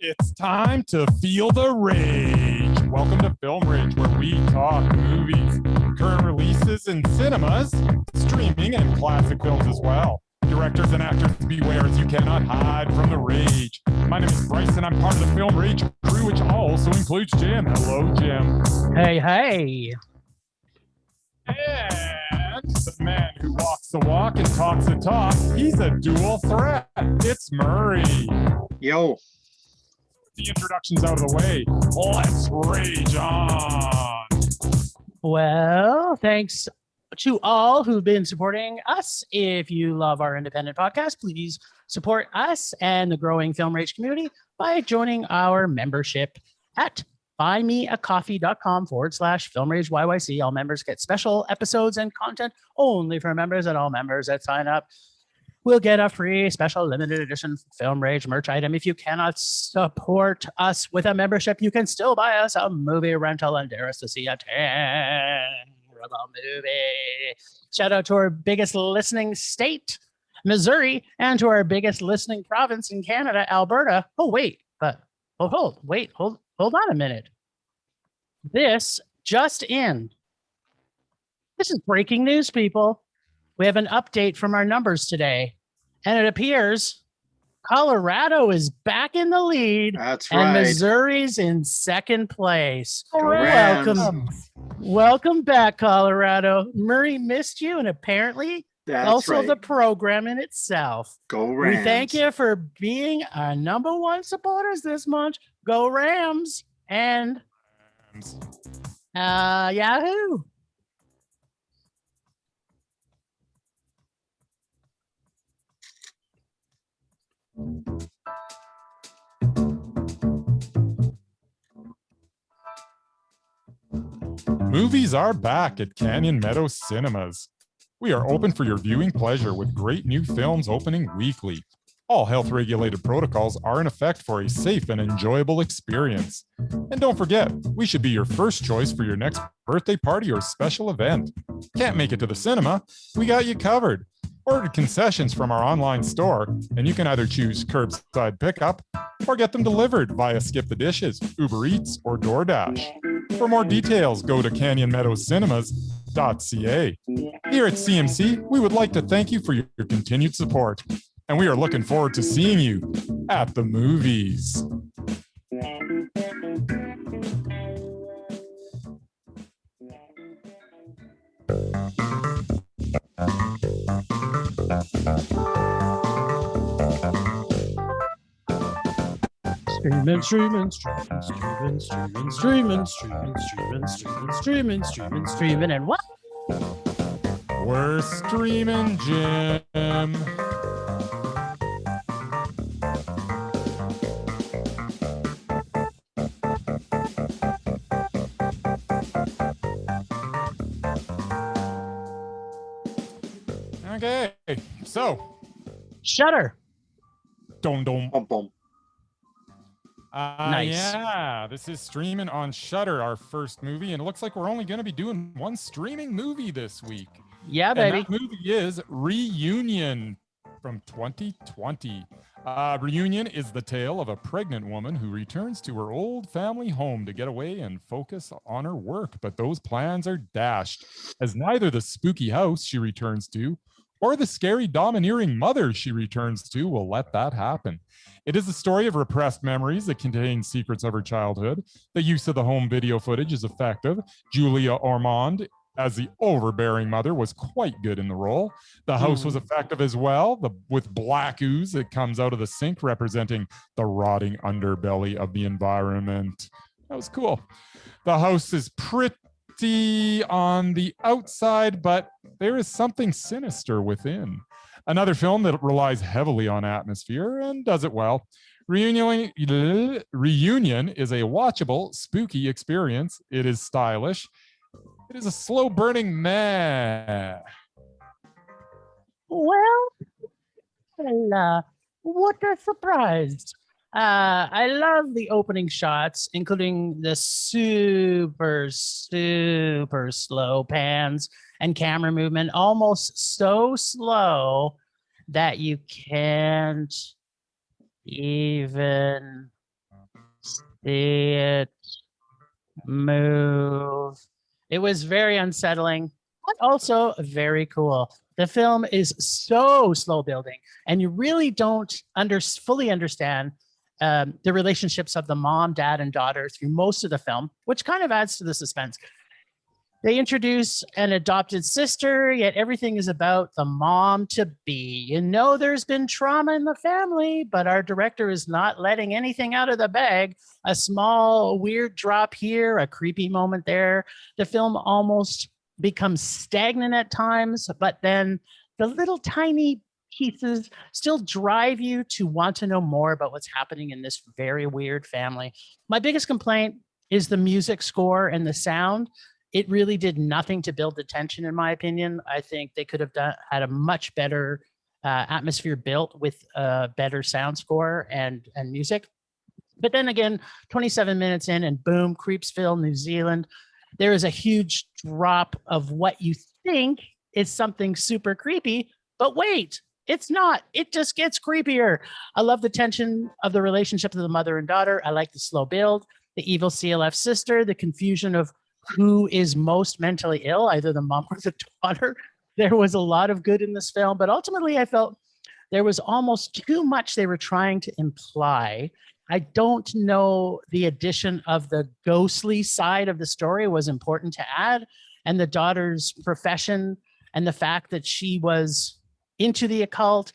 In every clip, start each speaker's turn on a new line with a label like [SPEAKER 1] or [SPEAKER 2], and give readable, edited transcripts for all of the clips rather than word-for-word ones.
[SPEAKER 1] It's time to feel the rage. Welcome to Film Rage, where we talk movies, current releases in cinemas, streaming, and classic films as well. Directors and actors beware, as you cannot hide from the rage. My name is Bryce, and I'm part of the Film Rage crew, which also includes Jim. Hello, Jim.
[SPEAKER 2] Hey, hey.
[SPEAKER 1] And the man who walks the walk and talks the talk, he's a dual threat. It's Murray.
[SPEAKER 3] Yo.
[SPEAKER 1] The introduction's out of the way. Let's rage on.
[SPEAKER 2] Well, thanks to all who've been supporting us. If you love our independent podcast, please support us and the growing Film Rage community by joining our membership at buymeacoffee.com/Film Rage YYC. All members get special episodes and content only for members, and all members that sign up will get a free special limited edition Film Rage merch item. If you cannot support us with a membership, you can still buy us a movie rental and dare us to see a 10-rubber movie. Shout out to our biggest listening state, Missouri, and to our biggest listening province in Canada, Alberta. Hold on a minute. This just in. This is breaking news, people. We have an update from our numbers today, and it appears Colorado is back in the lead.
[SPEAKER 3] That's
[SPEAKER 2] and
[SPEAKER 3] right.
[SPEAKER 2] Missouri's in second place.
[SPEAKER 3] Rams.
[SPEAKER 2] Welcome back, Colorado. Murray missed you, and apparently
[SPEAKER 3] That's
[SPEAKER 2] also
[SPEAKER 3] right.
[SPEAKER 2] the program in itself.
[SPEAKER 3] Go Rams.
[SPEAKER 2] We thank you for being our number one supporters this month. Go Rams and Yahoo.
[SPEAKER 1] Movies are back at Canyon Meadow Cinemas. We are open for your viewing pleasure with great new films opening weekly. All health-regulated protocols are in effect for a safe and enjoyable experience. And don't forget, we should be your first choice for your next birthday party or special event. Can't make it to the cinema? We got you covered. Order concessions from our online store, and you can either choose curbside pickup or get them delivered via Skip the Dishes, Uber Eats, or DoorDash. For more details, go to canyonmeadowscinema.ca. Here at CMC, we would like to thank you for your continued support, and we are looking forward to seeing you at the movies.
[SPEAKER 2] Streaming, and what?
[SPEAKER 1] We're streaming, Jim. Okay, so
[SPEAKER 2] Shudder.
[SPEAKER 1] Dom.
[SPEAKER 3] Bum, bum.
[SPEAKER 2] Nice.
[SPEAKER 1] Yeah, this is streaming on Shudder, our first movie, and it looks like we're only going to be doing one streaming movie this week.
[SPEAKER 2] Yeah, baby.
[SPEAKER 1] And that movie is Reunion from 2020. Reunion is the tale of a pregnant woman who returns to her old family home to get away and focus on her work, but those plans are dashed, as neither the spooky house she returns to or the scary domineering mother she returns to will let that happen. It is a story of repressed memories that contain secrets of her childhood. The use of the home video footage is effective. Julia Ormond as the overbearing mother was quite good in the role. The house was effective as well, with black ooze that comes out of the sink representing the rotting underbelly of the environment. That was cool. The house is pretty on the outside, but there is something sinister within. Another film that relies heavily on atmosphere and does it well. Reunion is a watchable, spooky experience. It is stylish. It is a slow-burning meh.
[SPEAKER 2] Well, what a surprise. I love the opening shots, including the super slow pans and camera movement, almost so slow that you can't even See it move. It was very unsettling, but also very cool. The film is so slow building, and you really don't fully understand the relationships of the mom, dad, and daughter through most of the film, which kind of adds to the suspense. They introduce an adopted sister, yet everything is about the mom to be. You know, there's been trauma in the family, but our director is not letting anything out of the bag. A small, weird drop here, a creepy moment there. The film almost becomes stagnant at times, but then the little tiny pieces still drive you to want to know more about what's happening in this very weird family. My biggest complaint is the music score and the sound. It really did nothing to build the tension, in my opinion. I think they could have had a much better atmosphere built with a better sound score and music. But then again, 27 minutes in and boom, Creepsville, New Zealand. There is a huge drop of what you think is something super creepy, but wait, it's not. It just gets creepier. I love the tension of the relationship of the mother and daughter. I like the slow build, the evil CLF sister, the confusion of who is most mentally ill, either the mom or the daughter. There was a lot of good in this film, but ultimately I felt there was almost too much they were trying to imply. I don't know the addition of the ghostly side of the story was important to add, and the daughter's profession and the fact that she was into the occult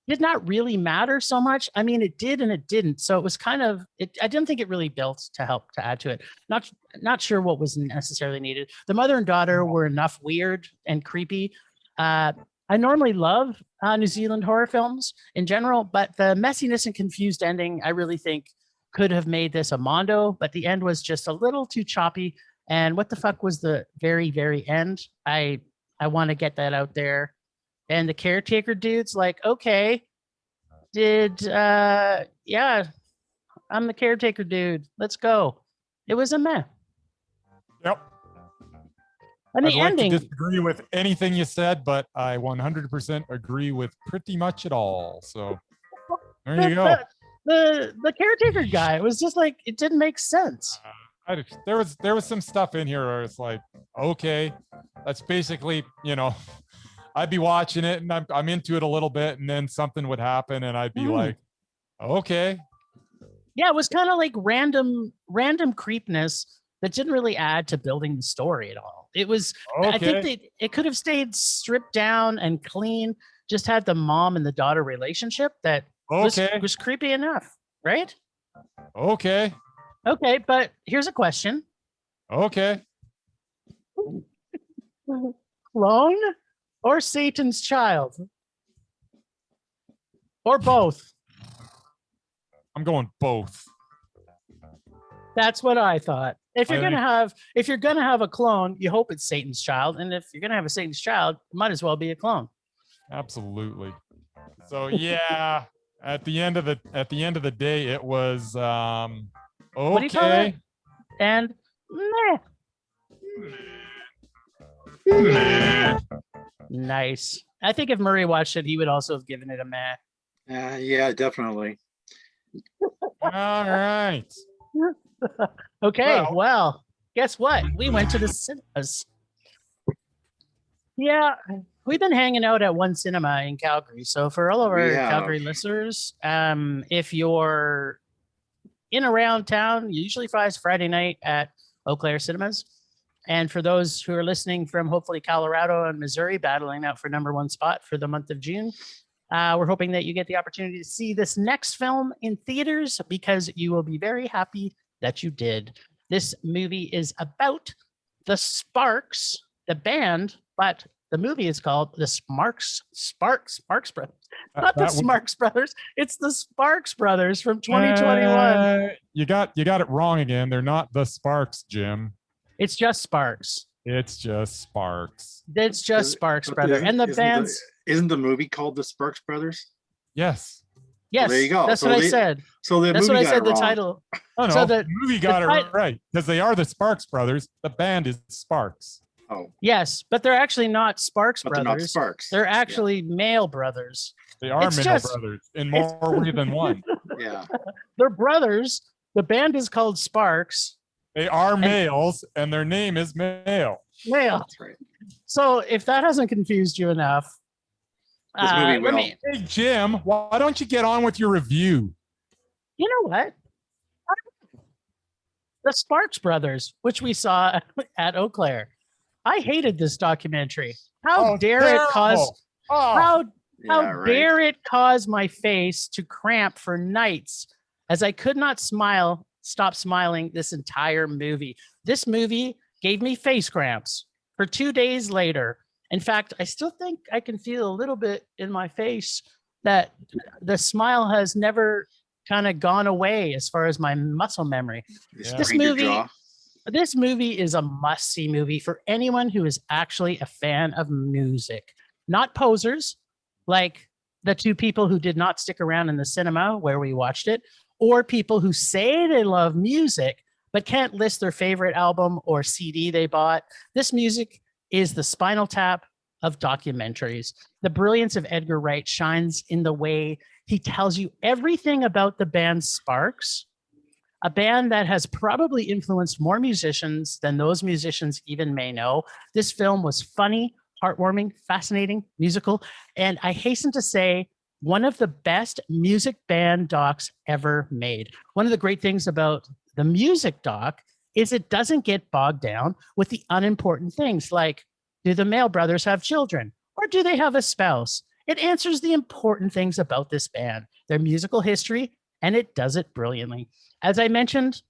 [SPEAKER 2] did not really matter so much. I mean, it did and it didn't. So it was kind of, I didn't think it really built to help to add to it. Not sure what was necessarily needed. The mother and daughter were enough weird and creepy. I normally love New Zealand horror films in general, but the messiness and confused ending, I really think could have made this a mondo, but the end was just a little too choppy. And what the fuck was the very, very end? I want to get that out there. And the caretaker dude's like, okay, yeah, I'm the caretaker dude. Let's go. It was a meh.
[SPEAKER 1] Yep.
[SPEAKER 2] And the
[SPEAKER 1] I'd like
[SPEAKER 2] ending.
[SPEAKER 1] to disagree with anything you said, but I 100% agree with pretty much it all. So there you go.
[SPEAKER 2] The caretaker guy, it was just like, it didn't make sense.
[SPEAKER 1] There was some stuff in here where it's like, okay, that's basically, you know, I'd be watching it and I'm into it a little bit, and then something would happen and I'd be like, okay.
[SPEAKER 2] Yeah, it was kind of like random creepness that didn't really add to building the story at all. It was, okay. I think it could have stayed stripped down and clean, just had the mom and the daughter relationship that was creepy enough, right?
[SPEAKER 1] Okay.
[SPEAKER 2] Okay, but here's a question.
[SPEAKER 1] Okay.
[SPEAKER 2] Clone or Satan's child? Or both?
[SPEAKER 1] I'm going both.
[SPEAKER 2] That's what I thought. If you're gonna have a clone, you hope it's Satan's child, and if you're gonna have a Satan's child, it might as well be a clone.
[SPEAKER 1] Absolutely. So yeah, at the end of the day, it was okay.
[SPEAKER 2] What do you call it? And meh. Nice. I think if Murray watched it, he would also have given it a meh.
[SPEAKER 3] Yeah, definitely.
[SPEAKER 1] All right.
[SPEAKER 2] Okay, well, guess what? We went to the cinemas. Yeah, we've been hanging out at one cinema in Calgary. So for all of our Calgary listeners, if you're in around town, usually Friday night at Eau Claire Cinemas. And for those who are listening from hopefully Colorado and Missouri, battling out for #1 spot for the month of June, we're hoping that you get the opportunity to see this next film in theaters, because you will be very happy that you did. This movie is about the Sparks, the band, but the movie is called the Sparks Brothers. Not the Sparks Brothers. It's the Sparks Brothers from 2021.
[SPEAKER 1] You got it wrong again. They're not the Sparks, Jim.
[SPEAKER 2] It's just Sparks.
[SPEAKER 1] It's just Sparks.
[SPEAKER 2] It's just Sparks Brothers. And the band's...
[SPEAKER 3] Isn't the movie called The Sparks Brothers?
[SPEAKER 1] Yes.
[SPEAKER 2] Yes,
[SPEAKER 3] well, there you go.
[SPEAKER 2] That's what I said.
[SPEAKER 3] So
[SPEAKER 2] that's what I said. The title.
[SPEAKER 1] Oh no, so the movie got it right, because they are the Sparks Brothers. The band is Sparks.
[SPEAKER 3] Oh.
[SPEAKER 2] Yes, but they're actually not Sparks Brothers.
[SPEAKER 3] They're not Sparks.
[SPEAKER 2] They're actually male brothers.
[SPEAKER 1] They are male brothers in more ways than one.
[SPEAKER 3] Yeah.
[SPEAKER 2] They're brothers, The band is called Sparks.
[SPEAKER 1] They are males, and their name is male.
[SPEAKER 2] Male.
[SPEAKER 3] That's right.
[SPEAKER 2] So if that hasn't confused you enough,
[SPEAKER 3] This movie
[SPEAKER 2] let
[SPEAKER 3] will.
[SPEAKER 2] me.
[SPEAKER 1] Hey, Jim, why don't you get on with your review?
[SPEAKER 2] You know what? The Sparks Brothers, which we saw at Eau Claire. I hated this documentary. How dare it cause? How
[SPEAKER 3] Yeah,
[SPEAKER 2] dare
[SPEAKER 3] right.
[SPEAKER 2] it cause my face to cramp for nights as I could not stop smiling this entire movie. This movie gave me face cramps for 2 days later. In fact, I still think I can feel a little bit in my face that the smile has never kind of gone away as far as my muscle memory.
[SPEAKER 3] You
[SPEAKER 2] This
[SPEAKER 3] strained your
[SPEAKER 2] movie-
[SPEAKER 3] jaw.
[SPEAKER 2] This movie is a must-see movie for anyone who is actually a fan of music, not posers like the two people who did not stick around in the cinema where we watched it, or people who say they love music but can't list their favorite album or CD they bought. This music is the Spinal Tap of documentaries. The brilliance of Edgar Wright shines in the way he tells you everything about the band Sparks, a band that has probably influenced more musicians than those musicians even may know. This film was funny, heartwarming, fascinating, musical, and I hasten to say, one of the best music band docs ever made. One of the great things about the music doc is it doesn't get bogged down with the unimportant things like, do the Mail brothers have children or do they have a spouse? It answers the important things about this band, their musical history, and it does it brilliantly. As I mentioned,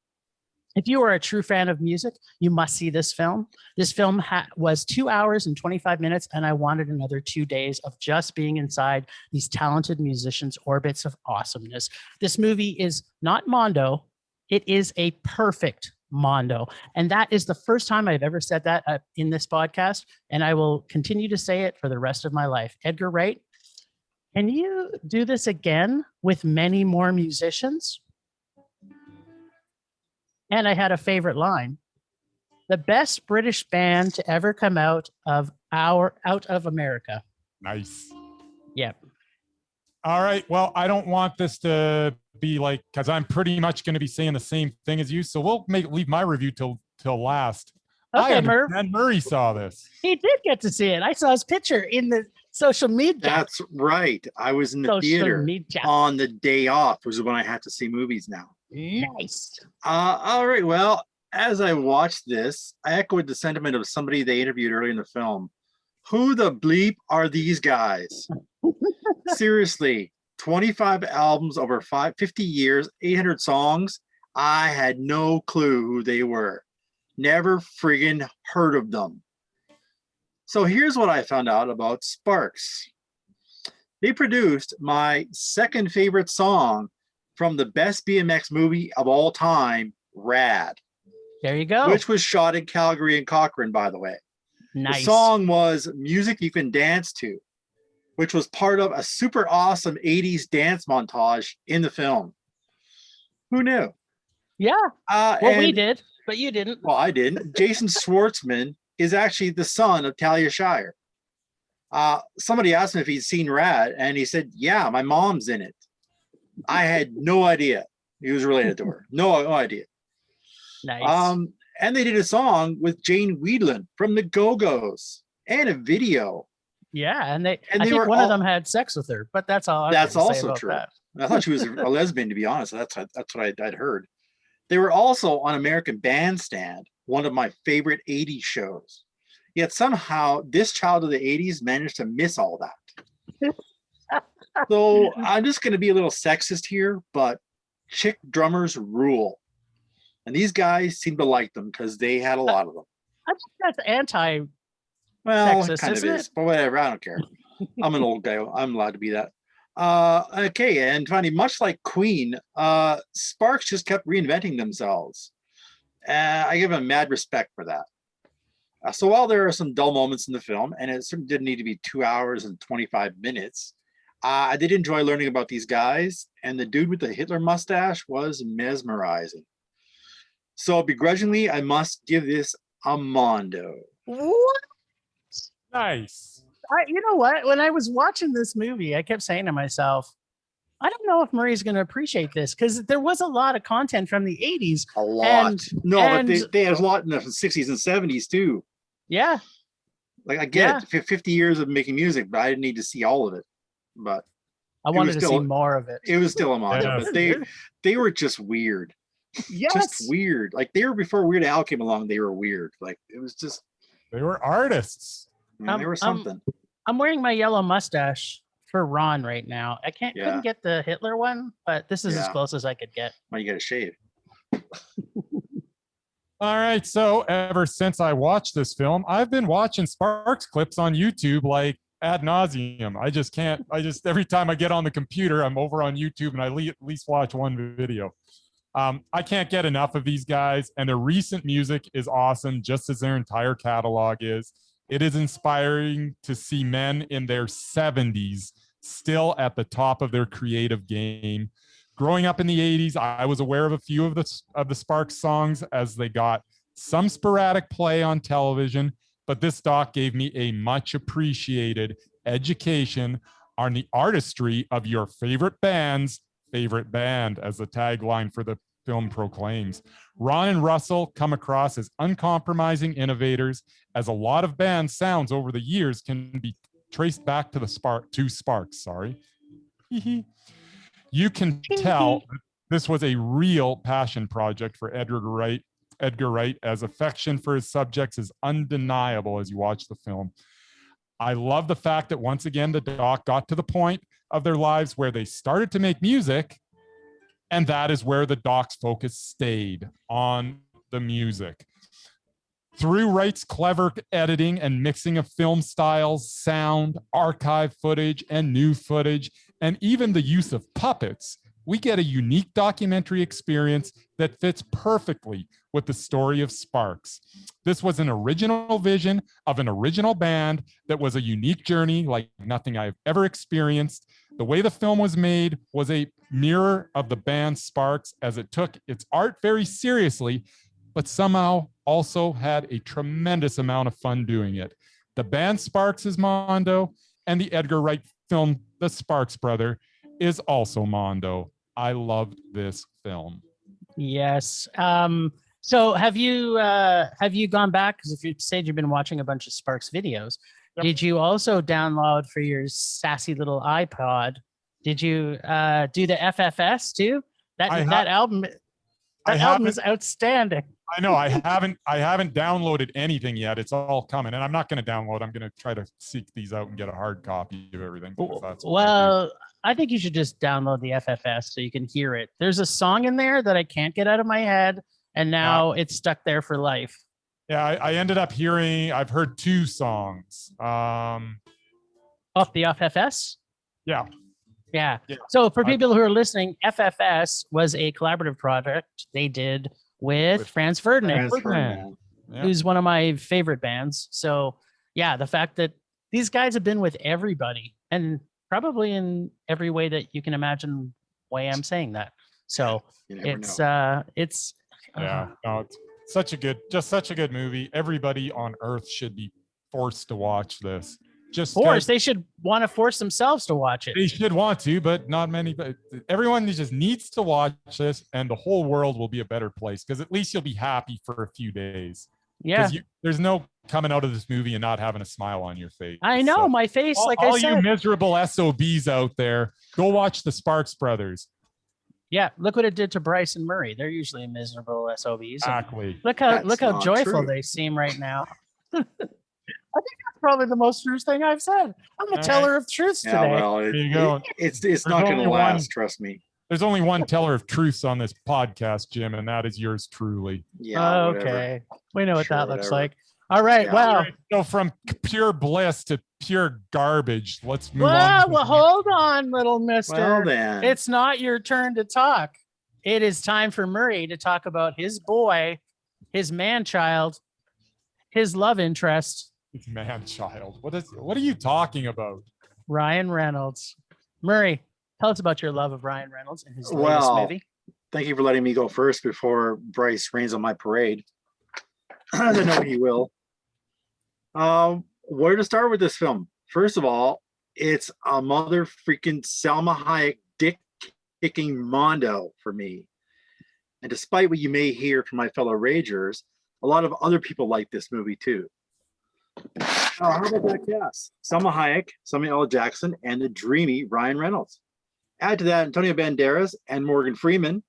[SPEAKER 2] if you are a true fan of music, you must see this film. This film was 2 hours and 25 minutes, and I wanted another 2 days of just being inside these talented musicians' orbits of awesomeness. This movie is not Mondo. It is a perfect Mondo. And that is the first time I've ever said that in this podcast, and I will continue to say it for the rest of my life. Edgar Wright, can you do this again with many more musicians? And I had a favorite line. The best British band to ever come out of America.
[SPEAKER 1] Nice.
[SPEAKER 2] Yep.
[SPEAKER 1] All right. Well, I don't want this to be like, because I'm pretty much going to be saying the same thing as you. So we'll leave my review till last.
[SPEAKER 2] Okay, Murph.
[SPEAKER 1] And Murray saw this.
[SPEAKER 2] He did get to see it. I saw his picture in the social media.
[SPEAKER 3] That's right. I was in the theater on the day off, which is when I had to see movies now.
[SPEAKER 2] Nice.
[SPEAKER 3] All right. Well, as I watched this, I echoed the sentiment of somebody they interviewed earlier in the film. Who the bleep are these guys? Seriously, 25 albums over 50 years, 800 songs. I had no clue who they were. Never friggin' heard of them. So here's what I found out about Sparks. They produced my second favorite song from the best BMX movie of all time, Rad.
[SPEAKER 2] There you go.
[SPEAKER 3] Which was shot in Calgary and Cochrane, by the way.
[SPEAKER 2] Nice.
[SPEAKER 3] The song was Music You Can Dance To, which was part of a super awesome 80s dance montage in the film. Who knew?
[SPEAKER 2] Yeah. Well, we did, but you didn't.
[SPEAKER 3] Well, I didn't. Jason Schwartzman is actually the son of Talia Shire. Somebody asked him if he'd seen Rad, and he said, yeah, my mom's in it. I had no idea he was related to her. No idea.
[SPEAKER 2] Nice.
[SPEAKER 3] And they did a song with Jane Weedland from the Go-Go's and a video.
[SPEAKER 2] Yeah, and I think one of them had sex with her, but that's all.
[SPEAKER 3] That's also true. I thought she was a lesbian, to be honest. That's what I'd heard. They were also on American Bandstand, one of my favorite 80s shows. Yet somehow this child of the 80s managed to miss all that. So I'm just going to be a little sexist here, but chick drummers rule. And these guys seem to like them because they had a lot of them.
[SPEAKER 2] I think that's anti.
[SPEAKER 3] Well,
[SPEAKER 2] sexist,
[SPEAKER 3] it kind of
[SPEAKER 2] isn't
[SPEAKER 3] is, but whatever. I don't care. I'm an old guy. I'm allowed to be that. Okay, and finally, much like Queen, Sparks just kept reinventing themselves. I give them mad respect for that. So while there are some dull moments in the film, and it certainly didn't need to be 2 hours and 25 minutes, I did enjoy learning about these guys, and the dude with the Hitler mustache was mesmerizing. So begrudgingly, I must give this a Mondo.
[SPEAKER 2] What?
[SPEAKER 1] Nice.
[SPEAKER 2] You know what? When I was watching this movie, I kept saying to myself, I don't know if Murray's going to appreciate this because there was a lot of content from the 80s.
[SPEAKER 3] A lot.
[SPEAKER 2] And-
[SPEAKER 3] but they had a lot in the 60s and 70s too.
[SPEAKER 2] Yeah.
[SPEAKER 3] Like I get it, 50 years of making music, but I didn't need to see all of it. But
[SPEAKER 2] I wanted to see more of it.
[SPEAKER 3] it was still a Mondo,
[SPEAKER 1] Yeah.
[SPEAKER 3] but they were just weird.
[SPEAKER 2] Yes.
[SPEAKER 3] Just weird. Like they were before Weird Al came along, they were weird. Like it was just
[SPEAKER 1] They were artists.
[SPEAKER 3] they were something.
[SPEAKER 2] I'm wearing my yellow mustache for Ron right now. I
[SPEAKER 3] Yeah.
[SPEAKER 2] couldn't get the Hitler one, but this is as
[SPEAKER 3] Yeah.
[SPEAKER 2] close as I could get.
[SPEAKER 3] Well, you got to shave.
[SPEAKER 1] All right. So ever since I watched this film, I've been watching Sparks clips on YouTube like ad nauseum. Every time I get on the computer, I'm over on YouTube and I at least watch one video. I can't get enough of these guys, and their recent music is awesome, just as their entire catalog is. It is inspiring to see men in their 70s still at the top of their creative game. Growing up in the 80s, I was aware of a few of the Sparks songs as they got some sporadic play on television, but this doc gave me a much appreciated education on the artistry of your favorite band's favorite band, as the tagline for the film proclaims. Ron and Russell come across as uncompromising innovators, as a lot of band sounds over the years can be traced back to Sparks. You can tell this was a real passion project for Edgar Wright, as affection for his subjects is undeniable as you watch the film. I love the fact that once again, the doc got to the point of their lives where they started to make music, and that is where the doc's focus stayed, on the music. Through Wright's clever editing and mixing of film styles, sound, archive footage, and new footage, and even the use of puppets, we get a unique documentary experience that fits perfectly with the story of Sparks. This was an original vision of an original band that was a unique journey like nothing I've ever experienced. The way the film was made was a mirror of the band Sparks, as it took its art very seriously, but somehow also had a tremendous amount of fun doing it. The band Sparks is Mondo, and the Edgar Wright film, The Sparks Brother, is also Mondo. I loved this film.
[SPEAKER 2] Yes. So have you gone back? Because if you said you've been watching a bunch of Sparks videos,
[SPEAKER 1] Yep.
[SPEAKER 2] did you also download for your sassy little iPod? Did you do the FFS too? That album is outstanding.
[SPEAKER 1] I know I haven't downloaded anything yet. It's all coming, and I'm not going to download. I'm going to try to seek these out and get a hard copy of everything.
[SPEAKER 2] Well, I think you should just download the FFS so you can hear it. There's a song in there that I can't get out of my head, and now it's stuck there for life.
[SPEAKER 1] Yeah, I ended up I've heard two songs.
[SPEAKER 2] Off the FFS?
[SPEAKER 1] Yeah.
[SPEAKER 2] Yeah. So for people who are listening, FFS was a collaborative project they did with Franz Ferdinand, who's one of my favorite bands. So yeah, the fact that these guys have been with everybody, and probably in every way that you can imagine way I'm saying that. So it's
[SPEAKER 1] such a good movie. Everybody on earth should be forced to watch this.
[SPEAKER 2] They should want to force themselves to watch it.
[SPEAKER 1] They should want to, but not many. But everyone just needs to watch this, and the whole world will be a better place, because at least you'll be happy for a few days.
[SPEAKER 2] Yeah,
[SPEAKER 1] there's no coming out of this movie and not having a smile on your face.
[SPEAKER 2] I know, my face.
[SPEAKER 1] All you miserable SOBs out there, go watch the Sparks Brothers.
[SPEAKER 2] Yeah, look what it did to Bryce and Murray. They're usually miserable SOBs.
[SPEAKER 1] Exactly.
[SPEAKER 2] Look how joyful they seem right now. I think that's probably the most true thing I've said. I'm a teller of truths today.
[SPEAKER 3] Well,
[SPEAKER 1] there you go.
[SPEAKER 3] It's not going to last. Trust me.
[SPEAKER 1] There's only one teller of truths on this podcast, Jim, and that is yours truly.
[SPEAKER 3] Yeah.
[SPEAKER 2] Okay. We know what that looks like. All right.
[SPEAKER 3] Yeah.
[SPEAKER 2] Well,
[SPEAKER 1] so from pure bliss to pure garbage. Let's move on.
[SPEAKER 2] Well, hold on, little mister.
[SPEAKER 3] Well, then.
[SPEAKER 2] It's not your turn to talk. It is time for Murray to talk about his boy, his man-child, his love interest.
[SPEAKER 1] Man-child. What are you talking about?
[SPEAKER 2] Ryan Reynolds. Murray, tell us about your love of Ryan Reynolds and his latest movie.
[SPEAKER 3] Thank you for letting me go first before Bryce rains on my parade. I don't know he will. Where to start with this film? First of all, it's a mother freaking Salma Hayek dick kicking mondo for me. And despite what you may hear from my fellow ragers, a lot of other people like this movie too. How about that cast? Selma Hayek, Samuel L. Jackson, and the dreamy Ryan Reynolds. Add to that Antonio Banderas and Morgan Freeman.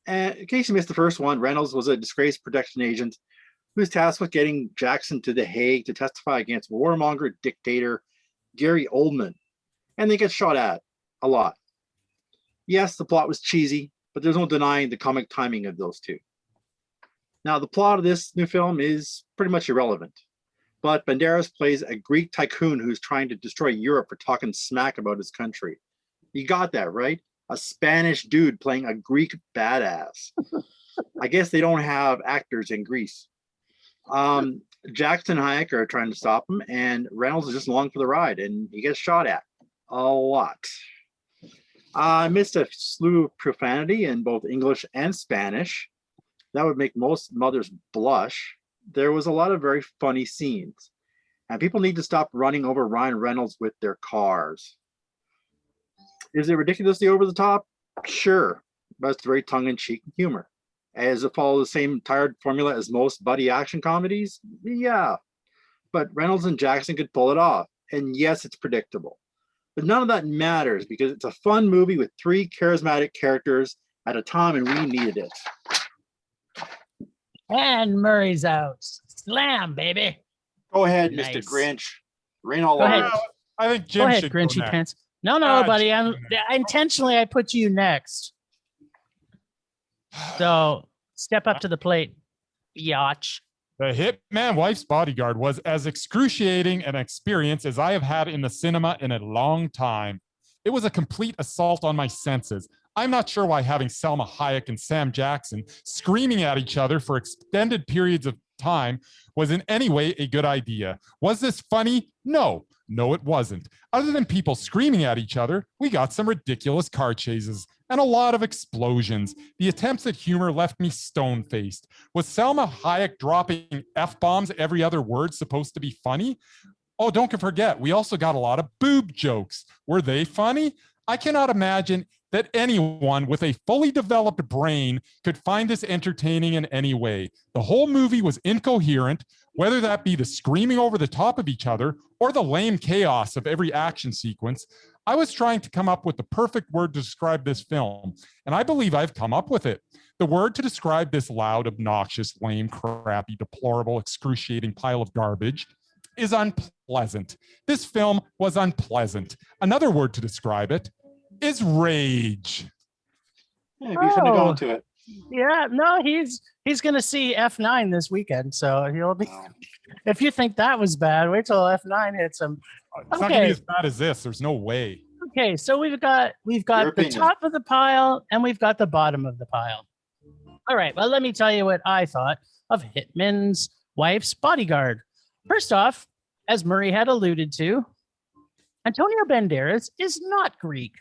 [SPEAKER 3] And in case you missed the first one, Reynolds was a disgraced protection agent who was tasked with getting Jackson to The Hague to testify against warmonger dictator Gary Oldman. And they get shot at a lot. Yes, the plot was cheesy, but there's no denying the comic timing of those two. Now, the plot of this new film is pretty much irrelevant, but Banderas plays a Greek tycoon who's trying to destroy Europe for talking smack about his country. You got that, right? A Spanish dude playing a Greek badass. I guess they don't have actors in Greece. Jackson and Hayek are trying to stop him, and Reynolds is just along for the ride, and he gets shot at a lot. I missed a slew of profanity in both English and Spanish. That would make most mothers blush. There was a lot of very funny scenes, and people need to stop running over Ryan Reynolds with their cars. Is it ridiculously over the top? Sure, but it's very tongue-in-cheek humor. As it follows the same tired formula as most buddy action comedies? Yeah, but Reynolds and Jackson could pull it off. And yes, it's predictable. But none of that matters because it's a fun movie with three charismatic characters at a time when we needed it.
[SPEAKER 2] And Murray's out. Slam, baby.
[SPEAKER 3] Go ahead,
[SPEAKER 2] Nice.
[SPEAKER 3] Mr. Grinch. Rain all
[SPEAKER 2] Go
[SPEAKER 3] over
[SPEAKER 2] ahead.
[SPEAKER 3] it.
[SPEAKER 1] I think Jim
[SPEAKER 2] Go ahead,
[SPEAKER 1] should
[SPEAKER 2] Grinchy
[SPEAKER 1] go next.
[SPEAKER 2] Pants. No, buddy.
[SPEAKER 1] Jim,
[SPEAKER 2] I intentionally put you next. So step up to the plate, biatch.
[SPEAKER 1] The Hitman Wife's Bodyguard was as excruciating an experience as I have had in the cinema in a long time. It was a complete assault on my senses. I'm not sure why having Selma Hayek and Sam Jackson screaming at each other for extended periods of time was in any way a good idea. Was this funny? No, it wasn't. Other than people screaming at each other, we got some ridiculous car chases and a lot of explosions. The attempts at humor left me stone-faced. Was Selma Hayek dropping F-bombs every other word supposed to be funny? Oh, don't forget, we also got a lot of boob jokes. Were they funny? I cannot imagine that anyone with a fully developed brain could find this entertaining in any way. The whole movie was incoherent, whether that be the screaming over the top of each other or the lame chaos of every action sequence. I was trying to come up with the perfect word to describe this film, and I believe I've come up with it. The word to describe this loud, obnoxious, lame, crappy, deplorable, excruciating pile of garbage is unpleasant. This film was unpleasant. Another word to describe it is rage.
[SPEAKER 3] Yeah, be fun to go into it.
[SPEAKER 2] Yeah, no, he's gonna see F9 this weekend, so he'll be. If you think that was bad, wait till F9 hits him.
[SPEAKER 1] It's not gonna be as bad as this. There's no way.
[SPEAKER 2] Okay, so we've got
[SPEAKER 3] Your
[SPEAKER 2] the
[SPEAKER 3] opinion.
[SPEAKER 2] top of the pile and we've got the bottom of the pile. All right, well, let me tell you what I thought of Hitman's Wife's Bodyguard. First off, as Murray had alluded to, Antonio Banderas is not Greek.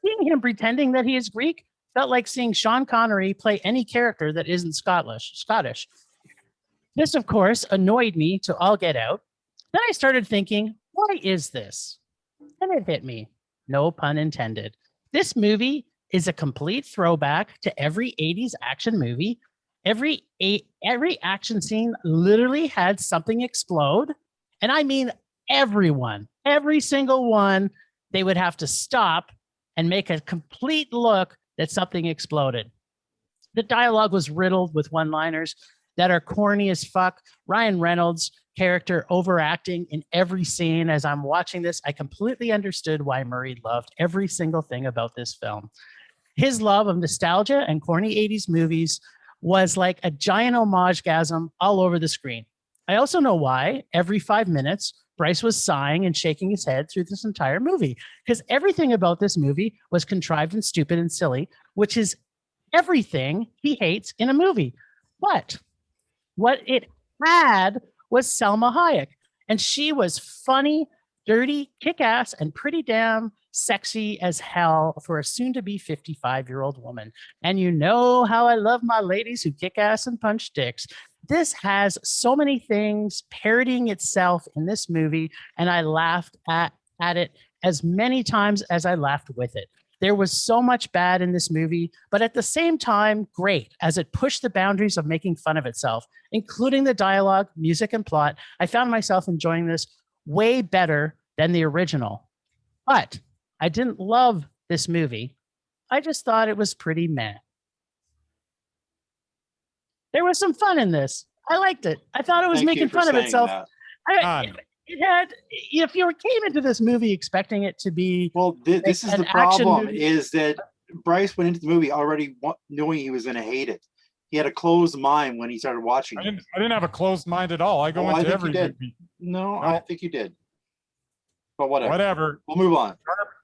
[SPEAKER 2] Seeing him pretending that he is Greek felt like seeing Sean Connery play any character that isn't Scottish. This, of course, annoyed me to all get out. Then I started thinking, why is this? And it hit me. No pun intended. This movie is a complete throwback to every 80s action movie. Every action scene literally had something explode. And I mean everyone, every single one, they would have to stop and make a complete look that something exploded. The dialogue was riddled with one-liners that are corny as fuck. Ryan Reynolds' character overacting in every scene. As I'm watching this, I completely understood why Murray loved every single thing about this film. His love of nostalgia and corny 80s movies was like a giant homage-gasm all over the screen. I also know why every 5 minutes, Bryce was sighing and shaking his head through this entire movie, because everything about this movie was contrived and stupid and silly, which is everything he hates in a movie. But what it had was Selma Hayek, and she was funny, dirty, kick-ass, and pretty damn sexy as hell for a soon-to-be 55-year-old woman. And you know how I love my ladies who kick ass and punch dicks. This has so many things parodying itself in this movie, and I laughed at it as many times as I laughed with it. There was so much bad in this movie, but at the same time, great, as it pushed the boundaries of making fun of itself, including the dialogue, music, and plot. I found myself enjoying this way better than the original. But I didn't love this movie. I just thought it was pretty meh. There was some fun in this. I liked it. I thought it was making fun of itself. It had, if you came into this movie expecting it to be
[SPEAKER 3] this is the problem, is that Bryce went into the movie already knowing he was going to hate it. He had a closed mind when he started watching it.
[SPEAKER 1] I didn't have a closed mind at all. I go into every movie.
[SPEAKER 3] No, I think you did. But whatever. We'll move on.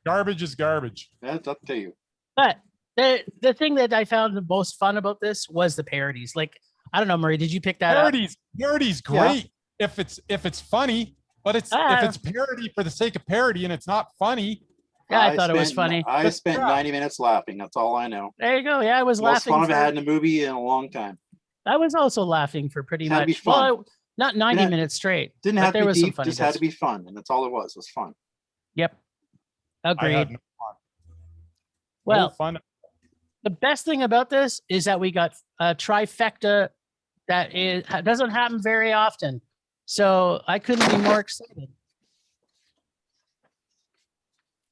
[SPEAKER 1] Garbage is garbage.
[SPEAKER 3] That's up to you.
[SPEAKER 2] But the thing that I found the most fun about this was the parodies. Like, I don't know, Murray, did you pick that up?
[SPEAKER 1] Parodies great if it's funny. But if it's parody for the sake of parody and it's not funny.
[SPEAKER 2] Yeah, I thought it was funny.
[SPEAKER 3] I spent 90 minutes laughing. That's all I know.
[SPEAKER 2] There you go. Yeah, I was laughing.
[SPEAKER 3] Most fun I've had in a movie in a long time.
[SPEAKER 2] I was also laughing for pretty much.
[SPEAKER 3] Be fun.
[SPEAKER 2] Well, not 90 minutes straight.
[SPEAKER 3] Didn't have to be deep, just had to be fun. And that's all it was fun.
[SPEAKER 2] Yep. Agreed.
[SPEAKER 1] No fun.
[SPEAKER 2] Well,
[SPEAKER 1] no fun.
[SPEAKER 2] The best thing about this is that we got a trifecta that doesn't happen very often. So I couldn't be more excited.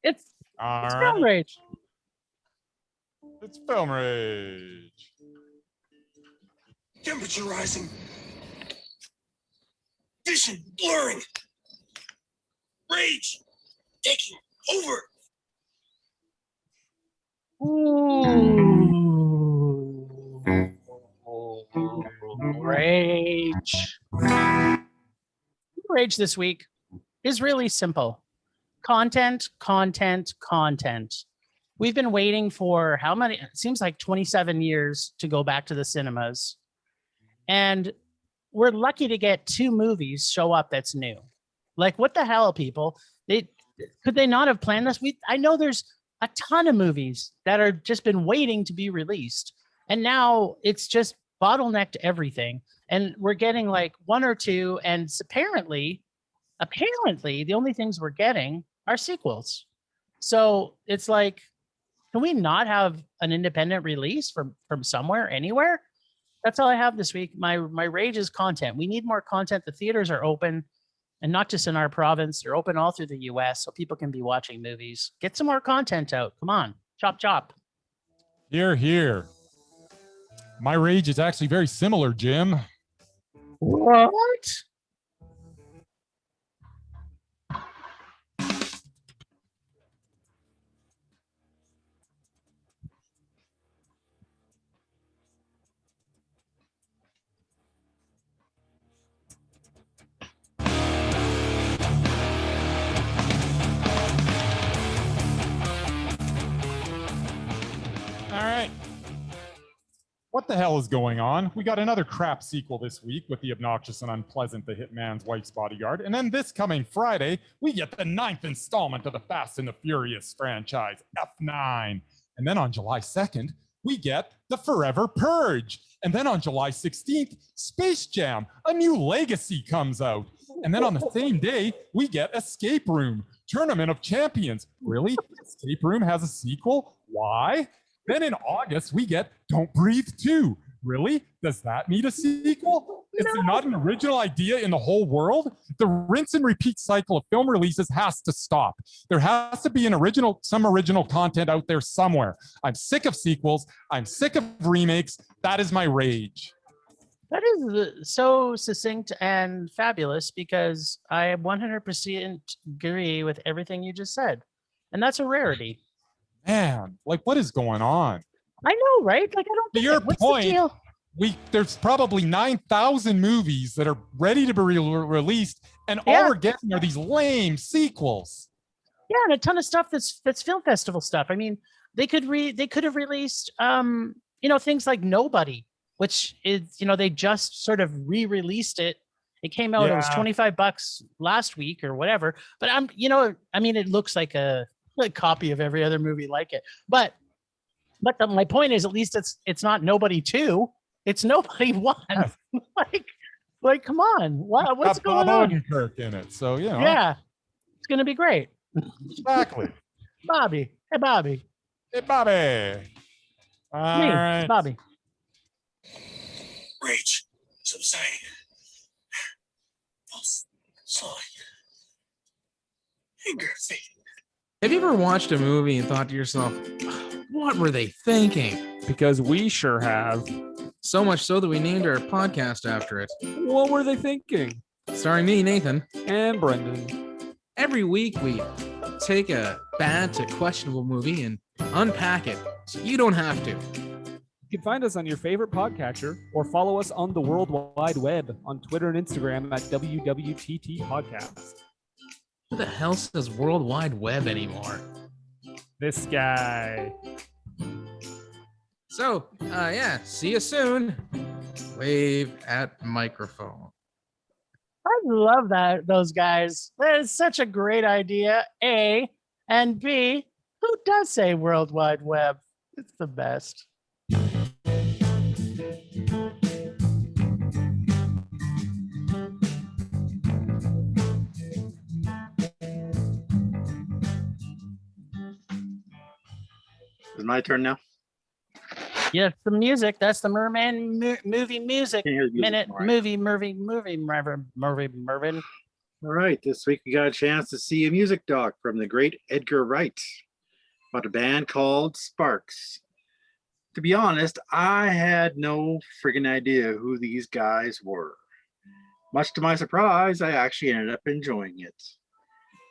[SPEAKER 2] It's film rage.
[SPEAKER 1] It's film rage.
[SPEAKER 4] Temperature rising. Vision blurring. Rage taking over.
[SPEAKER 2] Ooh. Rage. Rage this week is really simple. Content. We've been waiting for how many? It seems like 27 years to go back to the cinemas. And we're lucky to get 2 movies show up that's new. Like, what the hell, people? Could they not have planned this? I know there's a ton of movies that are just been waiting to be released. And now it's just bottlenecked everything. And we're getting like 1 or 2, and apparently, the only things we're getting are sequels. So it's like, can we not have an independent release from somewhere, anywhere? That's all I have this week. My rage is content. We need more content. The theaters are open, and not just in our province. They're open all through the US, so people can be watching movies. Get some more content out. Come on, chop.
[SPEAKER 1] Here. My rage is actually very similar, Jim.
[SPEAKER 2] What?
[SPEAKER 1] All right. What the hell is going on? We got another crap sequel this week with the obnoxious and unpleasant The Hitman's Wife's Bodyguard. And then this coming Friday, we get the 9th installment of the Fast and the Furious franchise, F9. And then on July 2nd, we get The Forever Purge. And then on July 16th, Space Jam, a new legacy comes out. And then on the same day, we get Escape Room, Tournament of Champions. Really? Escape Room has a sequel? Why? Then in August, we get Don't Breathe 2. Really? Does that need a sequel? Is there not an original idea in the whole world? The rinse and repeat cycle of film releases has to stop. There has to be some original content out there somewhere. I'm sick of sequels. I'm sick of remakes. That is my rage.
[SPEAKER 2] That is so succinct and fabulous, because I 100% agree with everything you just said. And that's a rarity.
[SPEAKER 1] Man, like, what is going on?
[SPEAKER 2] I know, right? Like, I don't think.
[SPEAKER 1] To your
[SPEAKER 2] what's
[SPEAKER 1] point,
[SPEAKER 2] the deal?
[SPEAKER 1] There's probably 9,000 movies that are ready to be released, and all we're getting are these lame sequels.
[SPEAKER 2] Yeah, and a ton of stuff that's film festival stuff. I mean, they could have released things like Nobody, which is, they just sort of re-released it. It came out, it was $25 last week or whatever. But it looks like a copy of every other movie like it. But my point is, at least it's not Nobody 2. It's Nobody 1. like, come on. What's going on?
[SPEAKER 1] Odenkirk in it. So,
[SPEAKER 2] yeah, it's going to be great.
[SPEAKER 1] Exactly.
[SPEAKER 2] Bobby. Hey, Bobby.
[SPEAKER 1] Hey, Bobby. All
[SPEAKER 2] Me,
[SPEAKER 1] right.
[SPEAKER 2] it's Bobby.
[SPEAKER 4] Rage subsiding. Pulse slowing. Anger fading.
[SPEAKER 5] Have you ever watched a movie and thought to yourself, what were they thinking?
[SPEAKER 6] Because we sure have.
[SPEAKER 5] So much so that we named our podcast after it.
[SPEAKER 6] What were they thinking?
[SPEAKER 5] Starring me, Nathan.
[SPEAKER 6] And Brendan.
[SPEAKER 5] Every week we take a bad to questionable movie and unpack it so you don't have to.
[SPEAKER 6] You can find us on your favorite podcatcher or follow us on the World Wide Web on Twitter and Instagram at WWTT Podcast.
[SPEAKER 5] Who the hell says World Wide Web anymore?
[SPEAKER 6] This guy.
[SPEAKER 5] So, see you soon. Wave at microphone.
[SPEAKER 2] I love those guys. That is such a great idea. A and B. Who does say World Wide Web? It's the best.
[SPEAKER 3] Is it my turn now?
[SPEAKER 2] Yes, the music. That's the Merman movie music.
[SPEAKER 3] Can't hear the music
[SPEAKER 2] Minute
[SPEAKER 3] anymore.
[SPEAKER 2] movie, Mervin.
[SPEAKER 3] All right, this week we got a chance to see a music doc from the great Edgar Wright about a band called Sparks. To be honest, I had no friggin' idea who these guys were. Much to my surprise, I actually ended up enjoying it.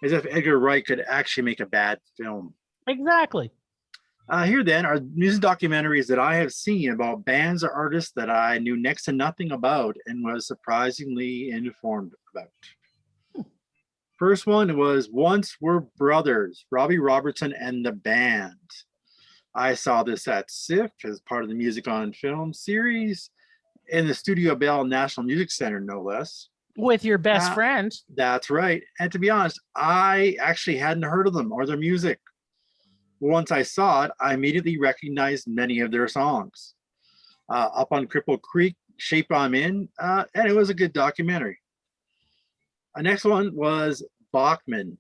[SPEAKER 3] As if Edgar Wright could actually make a bad film.
[SPEAKER 2] Exactly.
[SPEAKER 3] Here then are music documentaries that I have seen about bands or artists that I knew next to nothing about and was surprisingly informed about. First one was Once Were Brothers, Robbie Robertson and the Band. I saw this at SIF as part of the Music on Film series in the Studio Bell National Music Center, no less.
[SPEAKER 2] With your best friend.
[SPEAKER 3] That's right. And to be honest, I actually hadn't heard of them or their music. Once I saw it, I immediately recognized many of their songs. Up on Cripple Creek, Shape I'm In, and it was a good documentary. The next one was Bachman.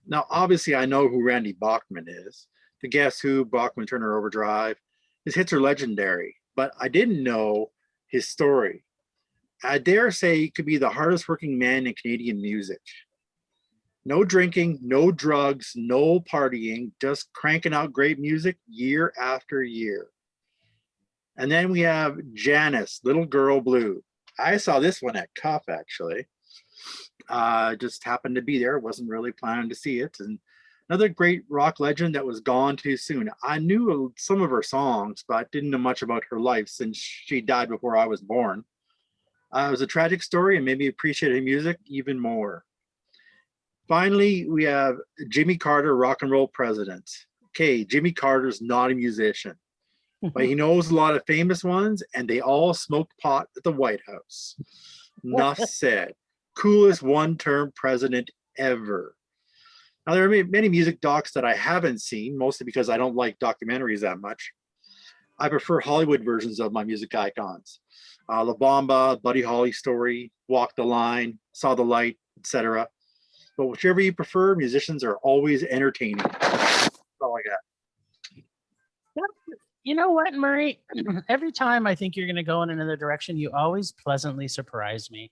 [SPEAKER 3] Now, obviously, I know who Randy Bachman is. The Guess Who, Bachman Turner Overdrive. His hits are legendary, but I didn't know his story. I dare say he could be the hardest working man in Canadian music. No drinking, no drugs, no partying, just cranking out great music year after year. And then we have Janice, Little Girl Blue. I saw this one at Cuff, actually. Just happened to be there, wasn't really planning to see it. And another great rock legend that was gone too soon. I knew some of her songs, but didn't know much about her life since she died before I was born. It was a tragic story and made me appreciate her music even more. Finally, we have Jimmy Carter, rock and roll president. Okay, Jimmy Carter's not a musician, but he knows a lot of famous ones, and they all smoked pot at the White House. Enough said. Coolest one-term president ever. Now, there are many music docs that I haven't seen, mostly because I don't like documentaries that much. I prefer Hollywood versions of my music icons. La Bamba, Buddy Holly Story, Walk the Line, Saw the Light, etc. But whichever you prefer, musicians are always entertaining. That's all I got.
[SPEAKER 2] You know what, Murray? Every time I think you're going to go in another direction, you always pleasantly surprise me.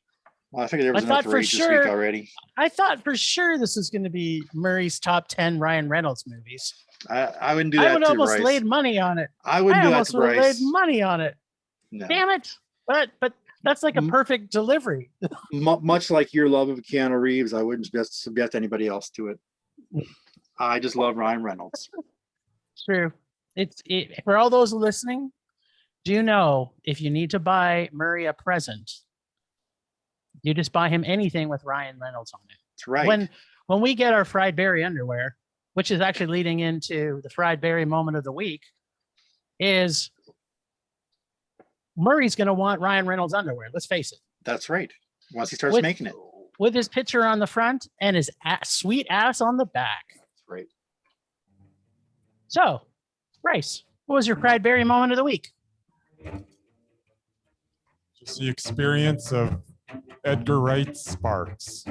[SPEAKER 3] Well, I figured there was
[SPEAKER 2] I
[SPEAKER 3] enough
[SPEAKER 2] thought for
[SPEAKER 3] rage this week
[SPEAKER 2] sure-
[SPEAKER 3] already.
[SPEAKER 2] I thought for sure this was going to be Murray's top 10 Ryan Reynolds movies.
[SPEAKER 3] I wouldn't do that
[SPEAKER 2] I would
[SPEAKER 3] to
[SPEAKER 2] almost
[SPEAKER 3] Bryce.
[SPEAKER 2] laid money on it.
[SPEAKER 3] I wouldn't
[SPEAKER 2] I
[SPEAKER 3] do that
[SPEAKER 2] almost
[SPEAKER 3] to
[SPEAKER 2] would have laid
[SPEAKER 3] Bryce.
[SPEAKER 2] money on it.
[SPEAKER 3] No.
[SPEAKER 2] Damn it. But that's like a perfect delivery.
[SPEAKER 3] Much like your love of Keanu Reeves, I wouldn't subject anybody else to it. I just love Ryan Reynolds.
[SPEAKER 2] True. For all those listening, do you know if you need to buy Murray a present, you just buy him anything with Ryan Reynolds on it.
[SPEAKER 3] That's right.
[SPEAKER 2] When we get our fried berry underwear, which is actually leading into the fried berry moment of the week, is Murray's going to want Ryan Reynolds underwear. Let's face it.
[SPEAKER 3] That's right. Once he starts
[SPEAKER 2] With-
[SPEAKER 3] making it.
[SPEAKER 2] With his picture on the front and his sweet ass on the back.
[SPEAKER 3] That's right.
[SPEAKER 2] So, Bryce, what was your fried berry moment of the week?
[SPEAKER 1] Just the experience of Edgar Wright's Sparks.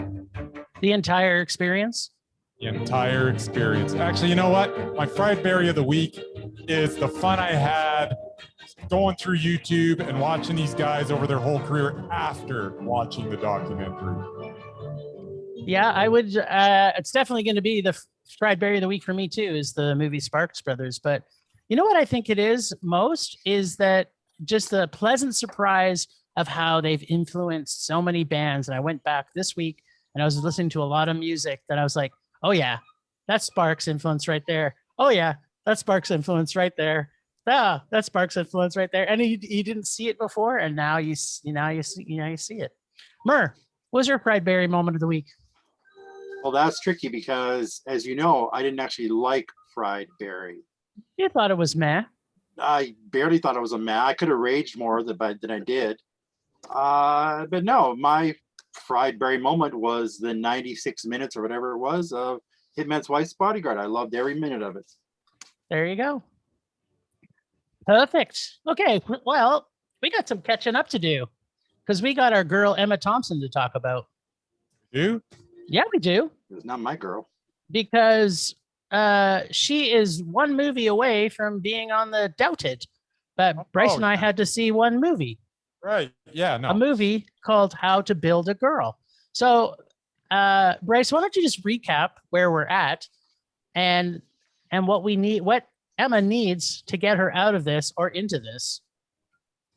[SPEAKER 2] The entire experience?
[SPEAKER 1] The entire experience. Actually, you know what? My fried berry of the week is the fun I had going through YouTube and watching these guys over their whole career after watching the documentary.
[SPEAKER 2] Yeah, I would. It's definitely going to be the fried berry of the week for me too. Is the movie Sparks Brothers? But you know what I think it is most is that just the pleasant surprise of how they've influenced so many bands. And I went back this week and I was listening to a lot of music that I was like, oh yeah, that's Sparks influence right there. Oh yeah, that's Sparks influence right there. Ah, that's Sparks influence right there. And you didn't see it before, and now you see it. Mur, what was your fried berry moment of the week?
[SPEAKER 3] Well, that's tricky because, as you know, I didn't actually like fried berry.
[SPEAKER 2] You thought it was meh.
[SPEAKER 3] I barely thought it was a man. I could have raged more than I did. But no, my fried berry moment was the 96 minutes or whatever it was of Hitman's Wife's Bodyguard. I loved every minute of it.
[SPEAKER 2] There you go. Perfect. Okay, well, we got some catching up to do because we got our girl Emma Thompson to talk about.
[SPEAKER 1] You?
[SPEAKER 2] Yeah, we do.
[SPEAKER 3] It was not my girl.
[SPEAKER 2] Because she is one movie away from being on the Doubted. But Bryce and I had to see one movie.
[SPEAKER 1] Right. Yeah. No.
[SPEAKER 2] A movie called How to Build a Girl. So, Bryce, why don't you just recap where we're at and what we need, what Emma needs to get her out of this or into this.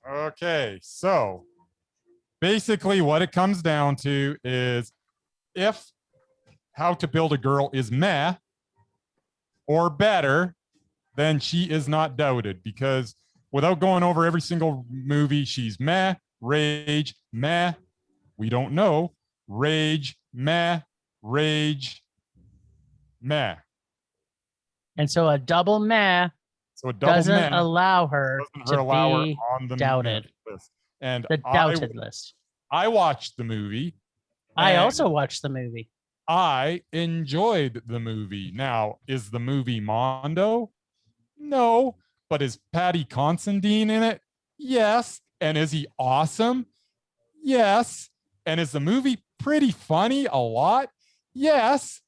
[SPEAKER 1] Okay. So basically what it comes down to is if How to Build a Girl is meh or better, then she is not doubted, because without going over every single movie, she's meh, rage, meh, we don't know, rage, meh, rage, meh.
[SPEAKER 2] And so a double meh doesn't allow her to be
[SPEAKER 1] on the
[SPEAKER 2] doubted.
[SPEAKER 1] List. And
[SPEAKER 2] the doubted list.
[SPEAKER 1] I watched the movie.
[SPEAKER 2] I also watched the movie.
[SPEAKER 1] I enjoyed the movie. Now, is the movie Mondo? No. But is Paddy Considine in it? Yes. And is he awesome? Yes. And is the movie pretty funny a lot? Yes.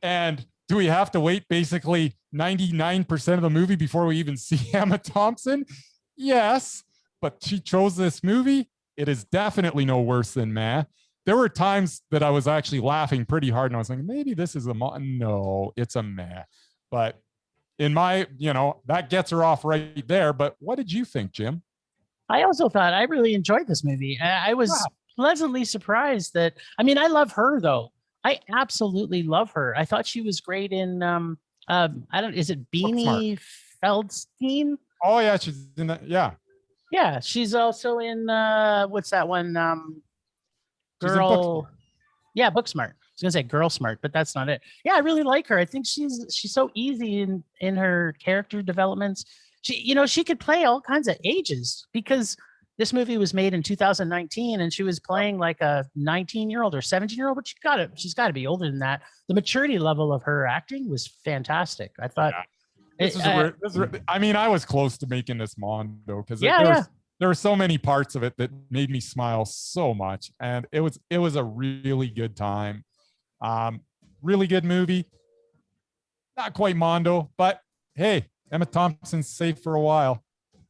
[SPEAKER 1] And do we have to wait basically 99% of the movie before we even see Emma Thompson? Yes. But she chose this movie. It is definitely no worse than meh. There were times that I was actually laughing pretty hard and I was thinking, maybe this is no, it's a meh. But in my, that gets her off right there. But what did you think, Jim?
[SPEAKER 2] I also thought I really enjoyed this movie. I was pleasantly surprised that, I love her though. I absolutely love her. I thought she was great in, is it Beanie Feldstein?
[SPEAKER 1] Oh yeah. She's in that. Yeah.
[SPEAKER 2] Yeah. She's also in, what's that one? Girl. Yeah. Booksmart. I was gonna say Girl Smart, but that's not it. Yeah, I really like her. I think she's so easy in her character developments. She could play all kinds of ages because this movie was made in 2019 and she was playing like a 19-year-old or 17-year-old, but she's got to be older than that. The maturity level of her acting was fantastic. I thought.
[SPEAKER 1] Yeah. I was close to making this Mondo because there were so many parts of it that made me smile so much, and it was a really good time. Really good movie. Not quite Mondo, but hey, Emma Thompson's safe for a while.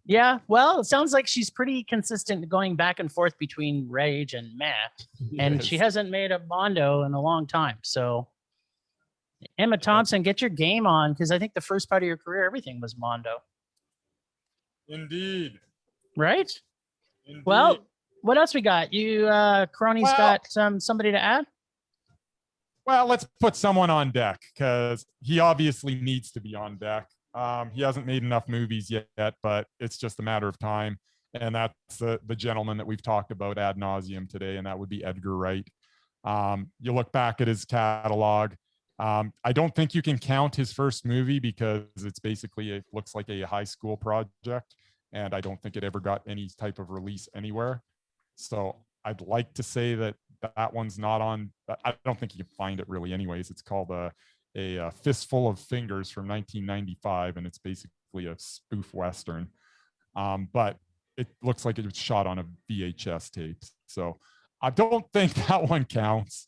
[SPEAKER 2] Yeah, well, it sounds like she's pretty consistent going back and forth between rage and meh, and she hasn't made a Mondo in a long time. So, Emma Thompson, get your game on, because I think the first part of your career, everything was Mondo.
[SPEAKER 1] Indeed.
[SPEAKER 2] Right?
[SPEAKER 1] Indeed.
[SPEAKER 2] Well, what else we got? You, Crony's got somebody to add?
[SPEAKER 1] Well, let's put someone on deck because he obviously needs to be on deck. He hasn't made enough movies yet, but it's just a matter of time. And that's the gentleman that we've talked about ad nauseum today, and that would be Edgar Wright. You look back at his catalog. I don't think you can count his first movie because it's basically, it looks like a high school project. And I don't think it ever got any type of release anywhere. So I'd like to say that one's not on. I don't think you can find it really anyways. It's called a Fistful of Fingers from 1995, and it's basically a spoof Western. But it looks like it was shot on a VHS tape. So I don't think that one counts.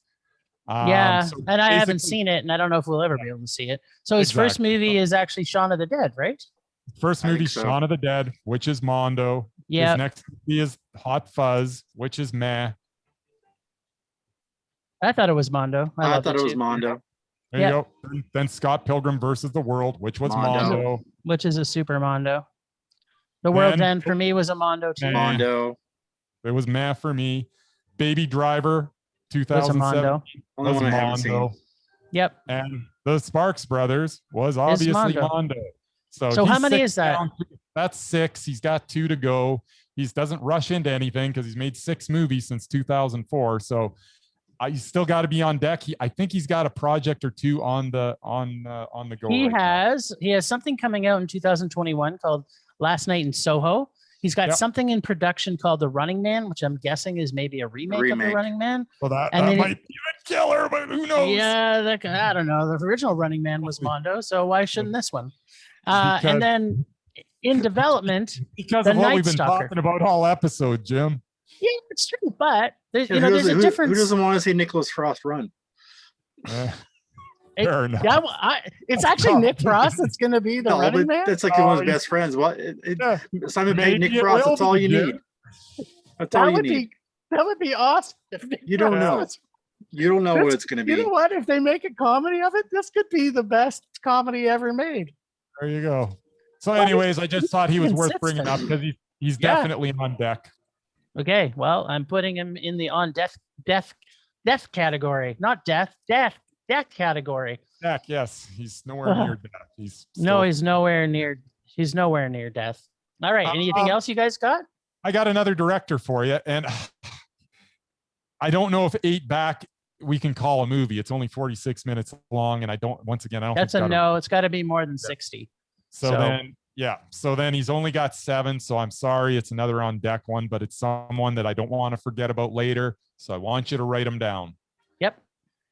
[SPEAKER 2] And I haven't seen it, and I don't know if we'll ever be able to see it. So his first movie is actually Shaun of the Dead, right?
[SPEAKER 1] First
[SPEAKER 3] I think
[SPEAKER 1] movie,
[SPEAKER 3] so.
[SPEAKER 1] Shaun of the Dead, which is Mondo.
[SPEAKER 2] Yeah.
[SPEAKER 1] His next movie is Hot Fuzz, which is meh.
[SPEAKER 2] I thought it was Mondo.
[SPEAKER 3] I
[SPEAKER 2] loved
[SPEAKER 3] thought it was
[SPEAKER 2] too.
[SPEAKER 3] Mondo.
[SPEAKER 1] There
[SPEAKER 2] Yeah.
[SPEAKER 1] you go. Then Scott Pilgrim versus the World, which was
[SPEAKER 3] Mondo.
[SPEAKER 1] Mondo.
[SPEAKER 2] Which is a super Mondo. The World's
[SPEAKER 1] Then-
[SPEAKER 2] End for me was a Mondo too.
[SPEAKER 1] Nah.
[SPEAKER 3] Mondo.
[SPEAKER 1] It was meh for me. Baby Driver,
[SPEAKER 2] Was a
[SPEAKER 1] 2007
[SPEAKER 2] Mondo.
[SPEAKER 3] Only
[SPEAKER 1] was
[SPEAKER 3] one I haven't seen.
[SPEAKER 1] Mondo.
[SPEAKER 2] Yep.
[SPEAKER 1] And the Sparks Brothers was obviously
[SPEAKER 2] Mondo.
[SPEAKER 1] Mondo.
[SPEAKER 2] So
[SPEAKER 1] he's
[SPEAKER 2] how many
[SPEAKER 1] 6
[SPEAKER 2] is that?
[SPEAKER 1] down. That's 6. He's got 2 to go. He doesn't rush into anything because he's made 6 movies since 2004. So he's still got to be on deck. I think he's got a project or 2 on the go.
[SPEAKER 2] He
[SPEAKER 1] right now.
[SPEAKER 2] has something coming out in 2021 called Last Night in Soho. He's got
[SPEAKER 1] Yep.
[SPEAKER 2] something in production called The Running Man, which I'm guessing is maybe a remake of The
[SPEAKER 3] Remake.
[SPEAKER 2] Running Man.
[SPEAKER 1] So that
[SPEAKER 2] And then
[SPEAKER 1] might be a killer, but who knows?
[SPEAKER 2] Yeah, I don't know. The original Running Man was Mondo, so why shouldn't this one?
[SPEAKER 1] Because-
[SPEAKER 2] And then in development,
[SPEAKER 1] Because
[SPEAKER 2] The
[SPEAKER 1] of what
[SPEAKER 2] Night
[SPEAKER 1] we've been
[SPEAKER 2] Stalker.
[SPEAKER 1] talking about all episode, Jim.
[SPEAKER 2] yeah, it's true, but there's,
[SPEAKER 3] Yeah,
[SPEAKER 2] you know, there's a
[SPEAKER 3] who
[SPEAKER 2] difference.
[SPEAKER 3] doesn't want to see Nicholas Frost run?
[SPEAKER 1] Eh,
[SPEAKER 2] It-
[SPEAKER 1] fair enough.
[SPEAKER 2] Yeah, it's actually Nick Frost that's going to be the
[SPEAKER 3] No,
[SPEAKER 2] Running
[SPEAKER 3] but
[SPEAKER 2] Man.
[SPEAKER 3] that's like one of
[SPEAKER 1] Oh,
[SPEAKER 3] his best friends. What?
[SPEAKER 1] Yeah.
[SPEAKER 3] Simon
[SPEAKER 1] Maybe
[SPEAKER 3] Pegg, Nick
[SPEAKER 1] it
[SPEAKER 3] Frost.
[SPEAKER 1] will
[SPEAKER 3] That's all
[SPEAKER 1] be,
[SPEAKER 3] you
[SPEAKER 1] Jim.
[SPEAKER 3] need. That's all
[SPEAKER 2] That
[SPEAKER 3] you
[SPEAKER 2] would
[SPEAKER 3] need.
[SPEAKER 2] be awesome. If Nick
[SPEAKER 3] You don't know.
[SPEAKER 2] Frost-
[SPEAKER 3] You don't know what
[SPEAKER 2] That's-
[SPEAKER 3] it's going to
[SPEAKER 2] You
[SPEAKER 3] be.
[SPEAKER 2] know what? If they make a comedy of it, this could be the best comedy ever made.
[SPEAKER 1] There you go. So,
[SPEAKER 2] Well,
[SPEAKER 1] anyways, I just thought he was worth
[SPEAKER 2] consistent.
[SPEAKER 1] bringing up because he's
[SPEAKER 2] Yeah.
[SPEAKER 1] definitely on deck.
[SPEAKER 2] Okay, well, I'm putting him in the on death category, not death category.
[SPEAKER 1] Deck, yes, he's nowhere near death. He's
[SPEAKER 2] No,
[SPEAKER 1] still-
[SPEAKER 2] he's nowhere near. He's nowhere near death. All right. Anything else you guys got?
[SPEAKER 1] I got another director for you, and I don't know if 8 back we can call a movie. It's only 46 minutes long, and I don't. Once again, I don't.
[SPEAKER 2] That's
[SPEAKER 1] think
[SPEAKER 2] a
[SPEAKER 1] it's got
[SPEAKER 2] no. It's got to be more than 60.
[SPEAKER 1] So
[SPEAKER 2] So-
[SPEAKER 1] then, yeah. So then he's only got 7. So I'm sorry, it's another on deck one, but it's someone that I don't want to forget about later. So I want you to write them down
[SPEAKER 2] Yep.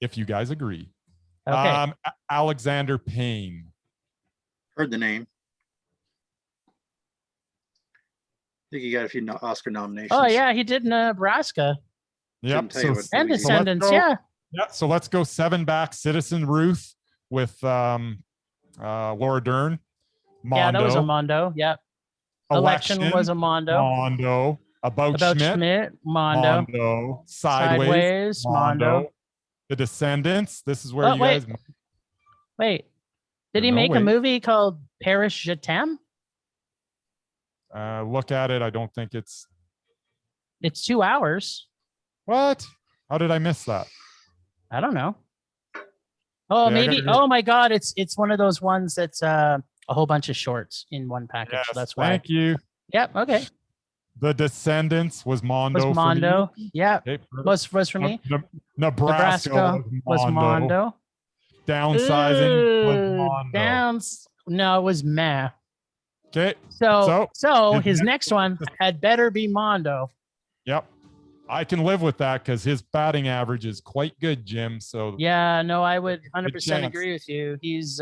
[SPEAKER 1] if you guys agree.
[SPEAKER 2] Okay.
[SPEAKER 1] Alexander Payne.
[SPEAKER 3] Heard the name. I think he got a few Oscar nominations.
[SPEAKER 2] Oh yeah, he did Nebraska
[SPEAKER 1] Yep.
[SPEAKER 3] tell you what
[SPEAKER 1] So,
[SPEAKER 2] and
[SPEAKER 3] movie. So
[SPEAKER 1] let's
[SPEAKER 2] Descendants.
[SPEAKER 1] go-
[SPEAKER 2] Yeah.
[SPEAKER 1] yeah. So let's go 7 back. Citizen Ruth with Laura Dern. Mondo.
[SPEAKER 2] Yeah, that was a Mondo. Yeah. Election was a Mondo.
[SPEAKER 1] Mondo. About Schmidt.
[SPEAKER 2] Mondo.
[SPEAKER 1] Mondo. Sideways.
[SPEAKER 2] Sideways. Mondo.
[SPEAKER 1] The Descendants. This is where
[SPEAKER 2] Oh,
[SPEAKER 1] you
[SPEAKER 2] wait.
[SPEAKER 1] guys.
[SPEAKER 2] Wait. Did he
[SPEAKER 1] No,
[SPEAKER 2] make a
[SPEAKER 1] wait.
[SPEAKER 2] movie called Paris Je t'aime?
[SPEAKER 1] Look at it. I don't think it's.
[SPEAKER 2] It's 2 hours.
[SPEAKER 1] What? How did I miss that?
[SPEAKER 2] I don't know. Oh,
[SPEAKER 1] Yeah, I
[SPEAKER 2] maybe.
[SPEAKER 1] gotta go.
[SPEAKER 2] Oh my God! It's one of those ones that's a whole bunch of shorts in one package.
[SPEAKER 1] Yes,
[SPEAKER 2] So that's why.
[SPEAKER 1] Thank you.
[SPEAKER 2] Yep. Okay.
[SPEAKER 1] The Descendants was Mondo.
[SPEAKER 2] Was
[SPEAKER 1] for me.
[SPEAKER 2] Mondo? Yeah.
[SPEAKER 1] Okay,
[SPEAKER 2] Was for me.
[SPEAKER 1] Nebraska,
[SPEAKER 2] Nebraska was Mondo.
[SPEAKER 1] Downsizing was
[SPEAKER 2] Ooh,
[SPEAKER 1] Mondo.
[SPEAKER 2] Downs. No, it was meh.
[SPEAKER 1] Okay.
[SPEAKER 2] So
[SPEAKER 1] his
[SPEAKER 2] his
[SPEAKER 1] next-
[SPEAKER 2] next one had better be Mondo.
[SPEAKER 1] Yep. I can live with that because his batting average is quite good, Jim. So
[SPEAKER 2] Yeah, no, I would 100%
[SPEAKER 1] chance.
[SPEAKER 2] agree with you. He's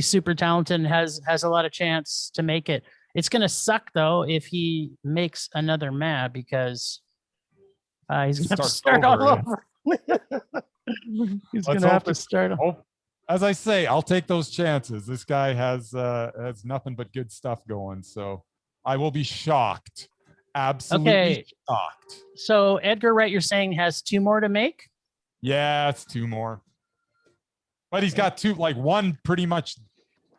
[SPEAKER 2] super talented and has a lot of chance to make it. It's gonna suck though if he makes another mad because he's gonna have to
[SPEAKER 1] Starts
[SPEAKER 2] start all
[SPEAKER 1] over,
[SPEAKER 2] over. He's
[SPEAKER 1] Let's
[SPEAKER 2] gonna have
[SPEAKER 1] hope
[SPEAKER 2] to
[SPEAKER 1] it-
[SPEAKER 2] start.
[SPEAKER 1] oh, as I say, I'll take those chances. This guy has nothing but good stuff going. So I will be shocked. Absolutely
[SPEAKER 2] Okay.
[SPEAKER 1] shocked.
[SPEAKER 2] So Edgar Wright, you're saying has 2 more to make?
[SPEAKER 1] Yeah, it's 2 more. But he's got 2, like one pretty much.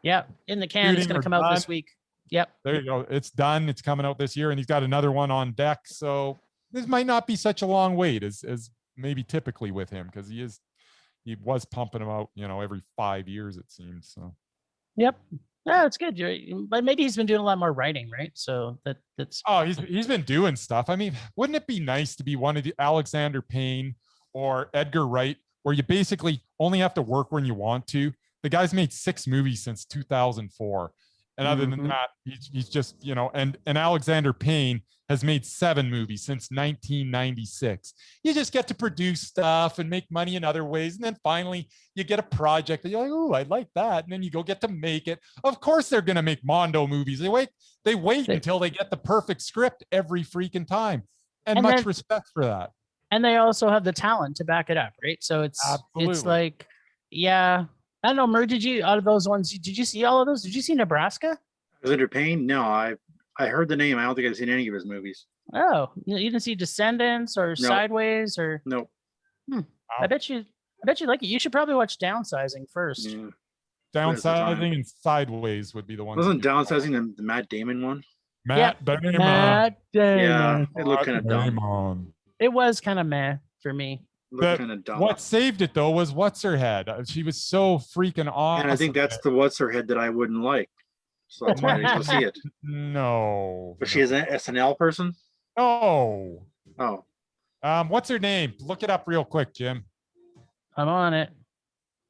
[SPEAKER 2] Yeah, in the can. It's
[SPEAKER 1] Shooting
[SPEAKER 2] gonna
[SPEAKER 1] or
[SPEAKER 2] come out this
[SPEAKER 1] done.
[SPEAKER 2] week. Yep.
[SPEAKER 1] There you go. It's done. It's coming out this year, and he's got another one on deck. So this might not be such a long wait as maybe typically with him because he was pumping them out, every 5 years it seems. So
[SPEAKER 2] Yep. Yeah, it's good. But maybe he's been doing a lot more writing, right? So that's
[SPEAKER 1] oh, he's been doing stuff. I mean, wouldn't it be nice to be one of the Alexander Payne or Edgar Wright, where you basically only have to work when you want to? The guy's made 6 movies since 2004. And other than
[SPEAKER 2] Mhm.
[SPEAKER 1] that, he's just, and Alexander Payne has made 7 movies since 1996. You just get to produce stuff and make money in other ways. And then finally you get a project that you're like, oh, I like that. And then you go get to make it. Of course, they're going to make Mondo movies. They wait
[SPEAKER 2] They-
[SPEAKER 1] until they get the perfect script every freaking time. And
[SPEAKER 2] And
[SPEAKER 1] much
[SPEAKER 2] then-
[SPEAKER 1] respect for that.
[SPEAKER 2] and they also have the talent to back it up, right? So it's
[SPEAKER 1] Absolutely.
[SPEAKER 2] like, yeah. I don't know, Mur, did you out of those ones, did you see all of those? Did you see Nebraska?
[SPEAKER 3] Alexander Payne? No, I heard the name. I don't think I've seen any of his movies.
[SPEAKER 2] Oh, you didn't see Descendants or
[SPEAKER 3] No.
[SPEAKER 2] Sideways or?
[SPEAKER 3] Nope.
[SPEAKER 2] I bet you like it. You should probably watch Downsizing first.
[SPEAKER 3] Yeah.
[SPEAKER 1] Downsizing and Sideways would be the ones.
[SPEAKER 3] Wasn't
[SPEAKER 1] that you-
[SPEAKER 3] Downsizing the Matt Damon one?
[SPEAKER 1] Matt Damon.
[SPEAKER 2] Matt Damon.
[SPEAKER 3] Yeah, it looked kind of dumb.
[SPEAKER 1] Damon.
[SPEAKER 2] It was kind of meh for me.
[SPEAKER 3] Looked kind of dumb.
[SPEAKER 1] What saved it though was what's her head. She was so freaking awesome.
[SPEAKER 3] And I think that's the what's her head that I wouldn't like. So that's why I didn't go see it.
[SPEAKER 1] No.
[SPEAKER 3] But she is an SNL person?
[SPEAKER 1] No.
[SPEAKER 3] Oh.
[SPEAKER 1] What's her name? Look it up real quick, Jim.
[SPEAKER 2] I'm on it.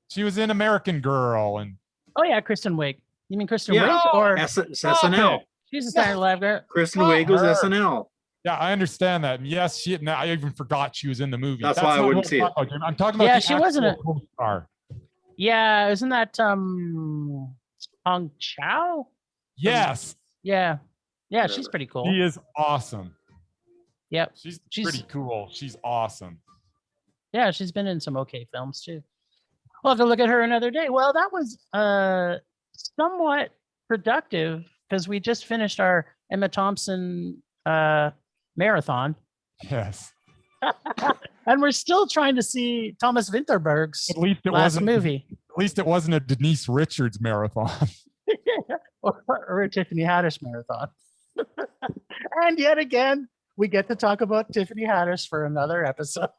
[SPEAKER 1] She was in American Girl and
[SPEAKER 2] Oh yeah, Kristen Wiig. You mean Kristen
[SPEAKER 3] Yeah.
[SPEAKER 2] Wiig or
[SPEAKER 3] SNL.
[SPEAKER 2] she's a Saturday Night Live?
[SPEAKER 3] Kristen
[SPEAKER 1] Not
[SPEAKER 3] Wiig was
[SPEAKER 1] her.
[SPEAKER 3] SNL.
[SPEAKER 1] yeah, I understand that. And yes, I even forgot she was in the movie.
[SPEAKER 3] That's why I
[SPEAKER 1] not
[SPEAKER 3] wouldn't
[SPEAKER 1] what
[SPEAKER 3] see
[SPEAKER 1] I'm
[SPEAKER 3] it.
[SPEAKER 1] talking about, Jim. I'm talking about
[SPEAKER 2] Yeah,
[SPEAKER 1] the
[SPEAKER 2] she wasn't
[SPEAKER 1] actual co-star.
[SPEAKER 2] Yeah, isn't that Hong Chow?
[SPEAKER 1] Yes,
[SPEAKER 2] Yeah. Yeah, she's
[SPEAKER 3] Whatever.
[SPEAKER 2] pretty cool.
[SPEAKER 1] she is awesome.
[SPEAKER 2] Yep.
[SPEAKER 1] She's
[SPEAKER 2] She's-
[SPEAKER 1] pretty cool. She's awesome.
[SPEAKER 2] Yeah, she's been in some okay films too. We'll have to look at her another day. Well, that was somewhat productive because we just finished our Emma Thompson marathon.
[SPEAKER 1] Yes.
[SPEAKER 2] And we're still trying to see Thomas Vinterberg's
[SPEAKER 1] At least it
[SPEAKER 2] last
[SPEAKER 1] wasn't.
[SPEAKER 2] movie.
[SPEAKER 1] At least it wasn't a Denise Richards marathon.
[SPEAKER 2] or a Tiffany Haddish marathon. And yet again, we get to talk about Tiffany Haddish for another episode.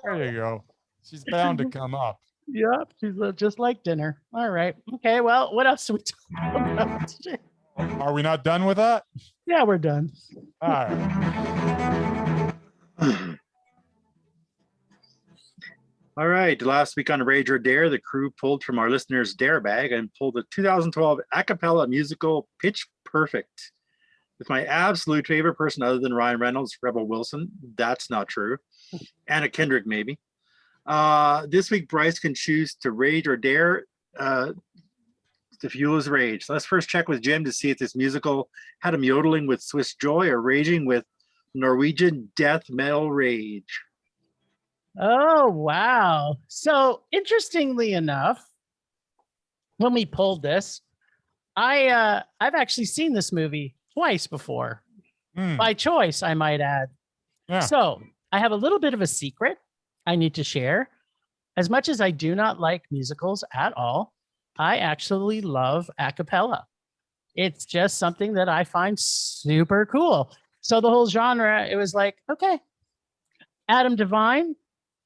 [SPEAKER 1] There you go. She's bound to come up.
[SPEAKER 2] Yep, she's just like dinner. All right. Okay, well, what else do we talk about today?
[SPEAKER 1] Are we not done with that?
[SPEAKER 2] Yeah, we're done.
[SPEAKER 1] All right.
[SPEAKER 3] All right. Last week on Rage or Dare, the crew pulled from our listeners' dare bag and pulled the 2012 a cappella musical Pitch Perfect. With my absolute favorite person other than Ryan Reynolds, Rebel Wilson. That's not true. Anna Kendrick, maybe. This week, Bryce can choose to rage or dare to fuel his rage. So let's first check with Jim to see if this musical had him yodeling with Swiss joy or raging with Norwegian death metal rage.
[SPEAKER 2] Oh, wow. So interestingly enough, when we pulled this, I've actually seen this movie twice before. By choice, I might add.
[SPEAKER 1] Yeah.
[SPEAKER 2] So I have a little bit of a secret I need to share. As much as I do not like musicals at all, I actually love a cappella. It's just something that I find super cool. So the whole genre, it was like, okay, Adam Devine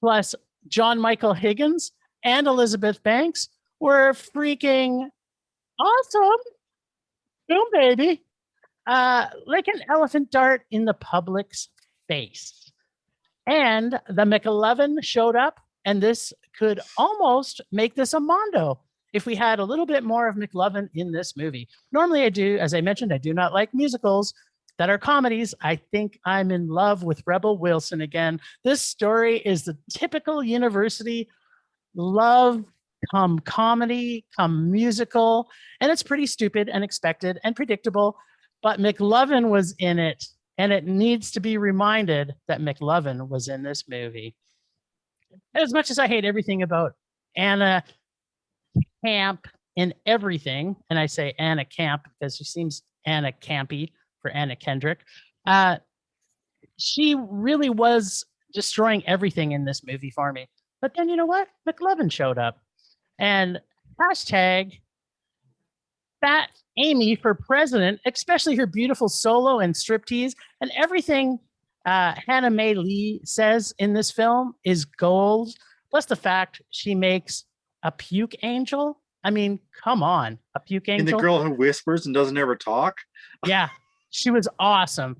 [SPEAKER 2] plus John Michael Higgins and Elizabeth Banks were freaking awesome. Boom, baby. Like an elephant dart in the public's face. And the McLovin showed up, and this could almost make this a mondo if we had a little bit more of McLovin in this movie. Normally I do, as I mentioned, I do not like musicals that are comedies. I think I'm in love with Rebel Wilson again. This story is the typical university love come comedy, come musical, and it's pretty stupid and expected and predictable, but McLovin was in it, and it needs to be reminded that McLovin was in this movie. As much as I hate everything about Anna Camp in everything, and I say Anna Camp because she seems Anna Campy for Anna Kendrick, she really was destroying everything in this movie for me. But then you know what? McLovin showed up. And hashtag Fat Amy for president, especially her beautiful solo and striptease and everything Hannah Mae Lee says in this film is gold. Plus the fact she makes a puke angel. I mean, come on, a puke angel.
[SPEAKER 3] And the girl who whispers and doesn't ever talk.
[SPEAKER 2] Yeah, she was awesome.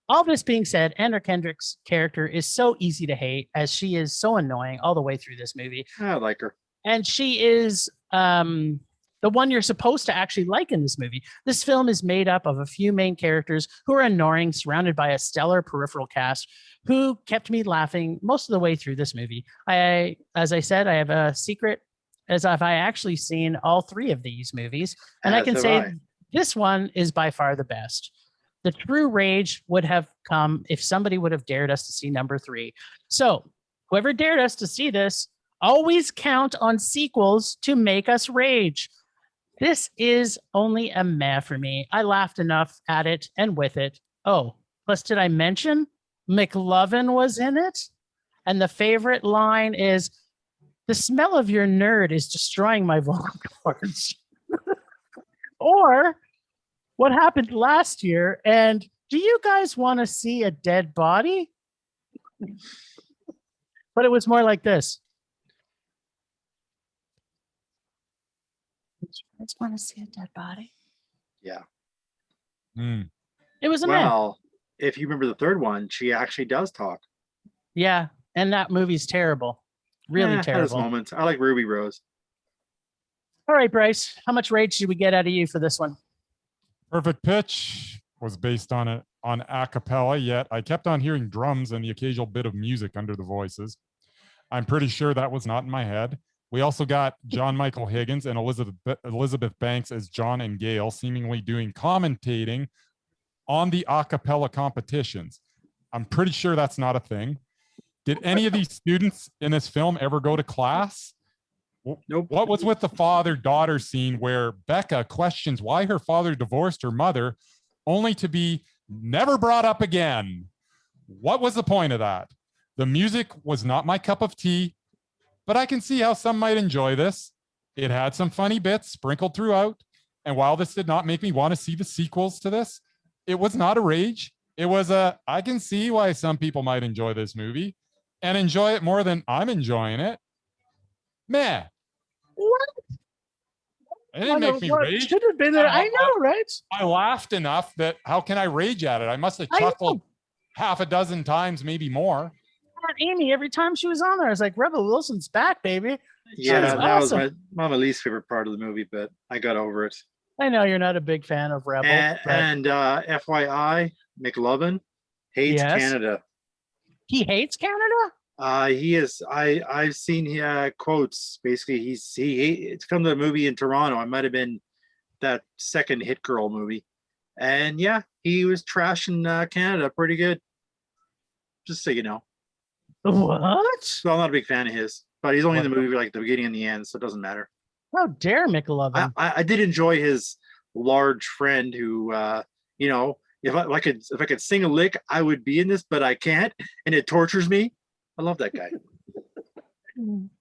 [SPEAKER 2] All this being said, Anna Kendrick's character is so easy to hate as she is so annoying all the way through this movie.
[SPEAKER 3] I like her.
[SPEAKER 2] And she is the one you're supposed to actually like in this movie. This film is made up of a few main characters who are annoying, surrounded by a stellar peripheral cast who kept me laughing most of the way through this movie. As I said, I have a secret, as if I actually seen all three of these movies, and I
[SPEAKER 3] As
[SPEAKER 2] can
[SPEAKER 3] have
[SPEAKER 2] say
[SPEAKER 3] I.
[SPEAKER 2] this one is by far the best. The true rage would have come if somebody would have dared us to see number 3. So whoever dared us to see this, always count on sequels to make us rage. This is only a meh for me. I laughed enough at it and with it. Oh, plus did I mention McLovin was in it? And the favorite line is, "The smell of your nerd is destroying my vocal cords." Or, "What happened last year? And do you guys want to see a dead body?" But it was more like this.
[SPEAKER 7] I just want to see a dead body.
[SPEAKER 3] Yeah.
[SPEAKER 1] Hmm.
[SPEAKER 2] It was a meh.
[SPEAKER 3] Well, if you remember the third one, she actually does talk.
[SPEAKER 2] Yeah, and that movie's terrible. Really
[SPEAKER 3] Had its
[SPEAKER 2] terrible.
[SPEAKER 3] moments. I like Ruby Rose.
[SPEAKER 2] All right, Bryce, how much rage did we get out of you for this one?
[SPEAKER 1] Perfect Pitch was based on a cappella, yet I kept on hearing drums and the occasional bit of music under the voices. I'm pretty sure that was not in my head. We also got John Michael Higgins and Elizabeth Banks as John and Gail, seemingly doing commentating on the a cappella competitions. I'm pretty sure that's not a thing. Did any of these students in this film ever go to class?
[SPEAKER 3] Nope.
[SPEAKER 1] What was with the father-daughter scene where Becca questions why her father divorced her mother, only to be never brought up again? What was the point of that? The music was not my cup of tea, but I can see how some might enjoy this. It had some funny bits sprinkled throughout, and while this did not make me want to see the sequels to this, it was not a rage. It was I can see why some people might enjoy this movie and enjoy it more than I'm enjoying it. Meh.
[SPEAKER 2] What?
[SPEAKER 1] It didn't make me rage.
[SPEAKER 2] Should have been there. I know, right?
[SPEAKER 1] I laughed enough that how can I rage at it? I must have
[SPEAKER 2] I
[SPEAKER 1] chuckled half a dozen times, maybe more.
[SPEAKER 2] Amy, every time she was on there, I was like, Rebel Wilson's back, baby.
[SPEAKER 3] Yeah,
[SPEAKER 2] was
[SPEAKER 3] that
[SPEAKER 2] awesome.
[SPEAKER 3] was my least favorite part of the movie, but I got over it.
[SPEAKER 2] I know you're not a big fan of Rebel.
[SPEAKER 3] And FYI, McLovin hates
[SPEAKER 2] Yes.
[SPEAKER 3] Canada.
[SPEAKER 2] He hates Canada?
[SPEAKER 3] He is. I've seen quotes. Basically, it's from the movie in Toronto. It might have been that second Hit Girl movie, and yeah, he was trashing Canada pretty good. Just so you know.
[SPEAKER 2] What?
[SPEAKER 3] So I'm not a big fan of his, but he's only in the movie like the beginning and the end, so it doesn't matter.
[SPEAKER 2] How dare McLovin?
[SPEAKER 3] I did enjoy his large friend who, if I could sing a lick, I would be in this, but I can't, and it tortures me. I love that guy.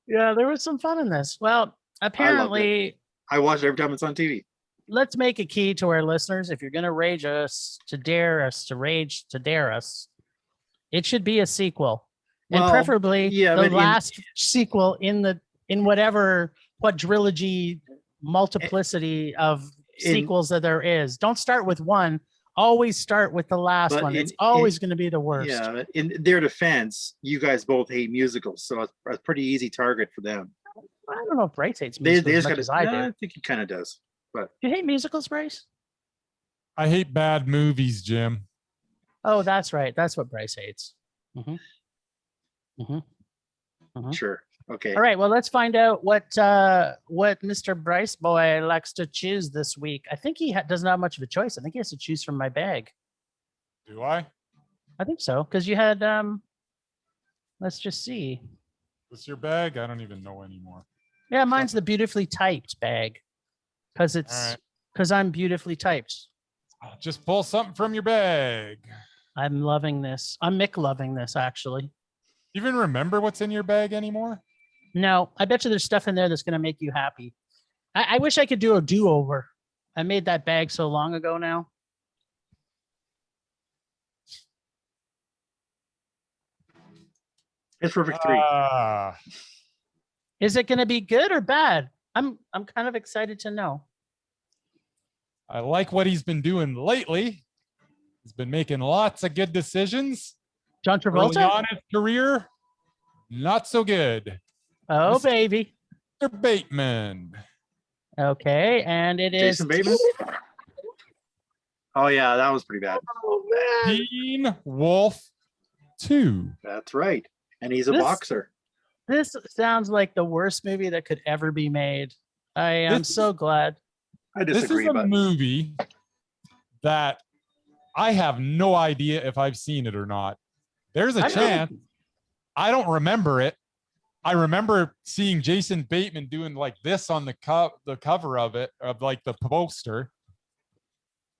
[SPEAKER 2] Yeah, there was some fun in this. Well, apparently,
[SPEAKER 3] I watch it every time it's on TV.
[SPEAKER 2] let's make a key to our listeners. If you're going to rage us, to dare us, to rage, to dare us, it should be a sequel. And
[SPEAKER 3] Well,
[SPEAKER 2] preferably
[SPEAKER 3] yeah,
[SPEAKER 2] the
[SPEAKER 3] but
[SPEAKER 2] last sequel in whatever quadrilogy multiplicity of sequels that there is. Don't start with one. Always start with the last
[SPEAKER 3] But
[SPEAKER 2] one. It's always going to be the worst.
[SPEAKER 3] Yeah, but in their defense, you guys both hate musicals, so it's a pretty easy target for them.
[SPEAKER 2] I don't know if Bryce hates
[SPEAKER 3] They
[SPEAKER 2] musicals as
[SPEAKER 3] just
[SPEAKER 2] much
[SPEAKER 3] got
[SPEAKER 2] as I do.
[SPEAKER 3] I think he kind of does. But
[SPEAKER 2] You hate musicals, Bryce?
[SPEAKER 1] I hate bad movies, Jim.
[SPEAKER 2] Oh, that's right. That's what Bryce hates.
[SPEAKER 3] sure, okay.
[SPEAKER 2] All right. Well, let's find out what Mr. Bryce boy likes to choose this week. I think he doesn't have much of a choice. I think he has to choose from my bag.
[SPEAKER 1] Do I?
[SPEAKER 2] I think so, because you had let's just see.
[SPEAKER 1] What's your bag? I don't even know anymore.
[SPEAKER 2] Yeah, mine's the beautifully typed bag, because
[SPEAKER 1] All
[SPEAKER 2] it's
[SPEAKER 1] right.
[SPEAKER 2] because I'm beautifully typed.
[SPEAKER 1] Just pull something from your bag.
[SPEAKER 2] I'm loving this. I'm Mick loving this, actually.
[SPEAKER 1] Even remember what's in your bag anymore?
[SPEAKER 2] No, I bet you there's stuff in there that's going to make you happy. I wish I could do a do-over. I made that bag so long ago now.
[SPEAKER 3] It's perfect 3.
[SPEAKER 2] Is it going to be good or bad? I'm kind of excited to know.
[SPEAKER 1] I like what he's been doing lately. He's been making lots of good decisions.
[SPEAKER 2] John
[SPEAKER 1] Early
[SPEAKER 2] Travolta?
[SPEAKER 1] on his career, not so good.
[SPEAKER 2] Oh,
[SPEAKER 1] Mr.
[SPEAKER 2] baby.
[SPEAKER 1] Bateman.
[SPEAKER 2] Okay, and it is
[SPEAKER 3] Jason Bateman? Oh yeah, that was pretty bad.
[SPEAKER 2] Oh, man.
[SPEAKER 1] Teen Wolf 2.
[SPEAKER 3] That's right. And he's a
[SPEAKER 2] This-
[SPEAKER 3] boxer.
[SPEAKER 2] This sounds like the worst movie that could ever be made. I am
[SPEAKER 1] This-
[SPEAKER 2] so glad.
[SPEAKER 3] I
[SPEAKER 1] This is
[SPEAKER 3] disagree,
[SPEAKER 1] a
[SPEAKER 3] but
[SPEAKER 1] movie that I have no idea if I've seen it or not. There's a
[SPEAKER 2] I know.
[SPEAKER 1] chance. I don't remember it. I remember seeing Jason Bateman doing like this on the cover of it, of like the poster.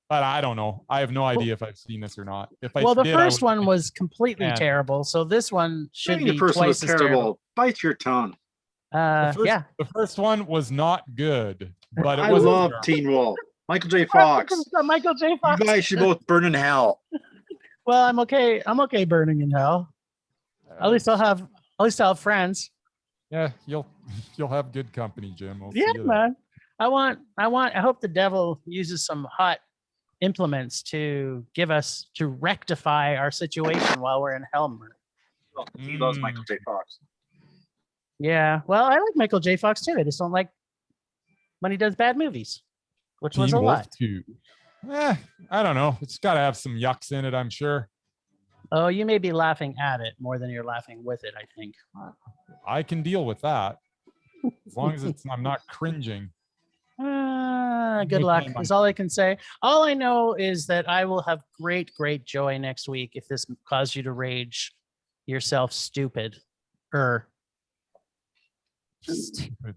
[SPEAKER 1] But I don't know. I have no idea if I've seen this or not. If I
[SPEAKER 2] Well, the
[SPEAKER 1] did, I
[SPEAKER 2] first
[SPEAKER 1] would-
[SPEAKER 2] one was completely
[SPEAKER 1] Man.
[SPEAKER 2] terrible, so this one should
[SPEAKER 3] Saying
[SPEAKER 2] be
[SPEAKER 3] the person was
[SPEAKER 2] twice as terrible.
[SPEAKER 3] Bite your tongue.
[SPEAKER 2] Yeah.
[SPEAKER 1] The first one was not good, but it
[SPEAKER 3] I
[SPEAKER 1] was
[SPEAKER 3] love Teen Wolf. Michael J. Fox.
[SPEAKER 2] Michael J.
[SPEAKER 3] You
[SPEAKER 2] Fox.
[SPEAKER 3] guys should both burn in hell.
[SPEAKER 2] Well, I'm okay. I'm okay burning in hell. At least I'll have friends.
[SPEAKER 1] Yeah, you'll have good company, Jim. We'll see
[SPEAKER 2] Yeah,
[SPEAKER 1] you there.
[SPEAKER 2] man. I hope the devil uses some hot implements to rectify our situation while we're in hell.
[SPEAKER 3] He loves Michael J. Fox.
[SPEAKER 2] Yeah. Well, I like Michael J. Fox too. I just don't like when he does bad movies, which was a
[SPEAKER 1] Teen Wolf
[SPEAKER 2] lot.
[SPEAKER 1] 2. I don't know. It's got to have some yucks in it, I'm sure.
[SPEAKER 2] Oh, you may be laughing at it more than you're laughing with it, I think.
[SPEAKER 1] I can deal with that as long as I'm not cringing.
[SPEAKER 2] Good luck is all I can say. All I know is that I will have great joy next week if this caused you to rage yourself stupid.
[SPEAKER 1] Stupid.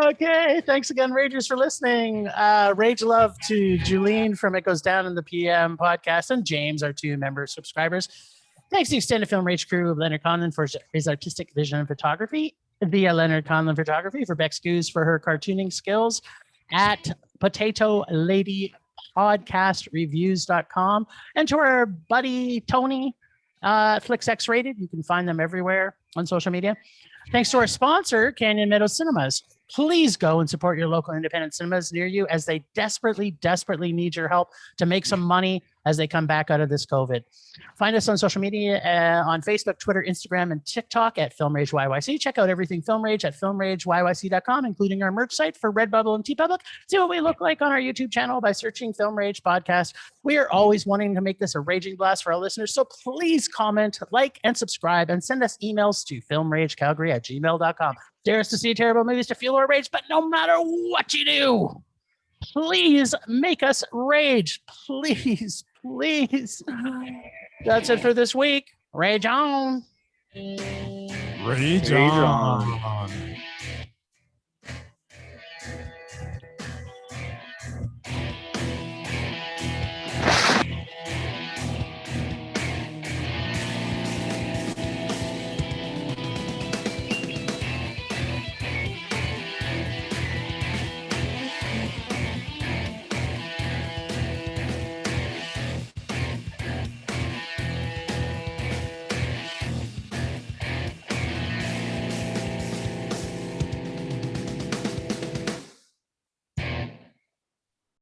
[SPEAKER 2] Okay, thanks again, Ragers, for listening. Rage love to Julene from It Goes Down in the PM podcast and James, our 2 member subscribers. Thanks to the extended film Rage crew of Leonard Conlon for his artistic vision and photography, via Leonard Conlon Photography, for Bex Goose for her cartooning skills, at Potato Lady Podcastreviews.com, and to our buddy Tony, Flicks X Rated. You can find them everywhere on social media. Thanks to our sponsor, Canyon Meadows Cinemas. Please go and support your local independent cinemas near you, as they desperately need your help to make some money as they come back out of this COVID. Find us on social media on Facebook, Twitter, Instagram, and TikTok at Film Rage YYC. Check out everything Film Rage at filmrageyyc.com, including our merch site for Redbubble and TeePublic. See what we look like on our YouTube channel by searching Film Rage Podcast. We are always wanting to make this a raging blast for our listeners, so please comment, like, and subscribe, and send us emails to filmragecalgary@gmail.com. Dare us to see terrible movies to fuel our rage, but no matter what you do, please make us rage. Please. That's it for this week. Rage on.
[SPEAKER 1] Rage on.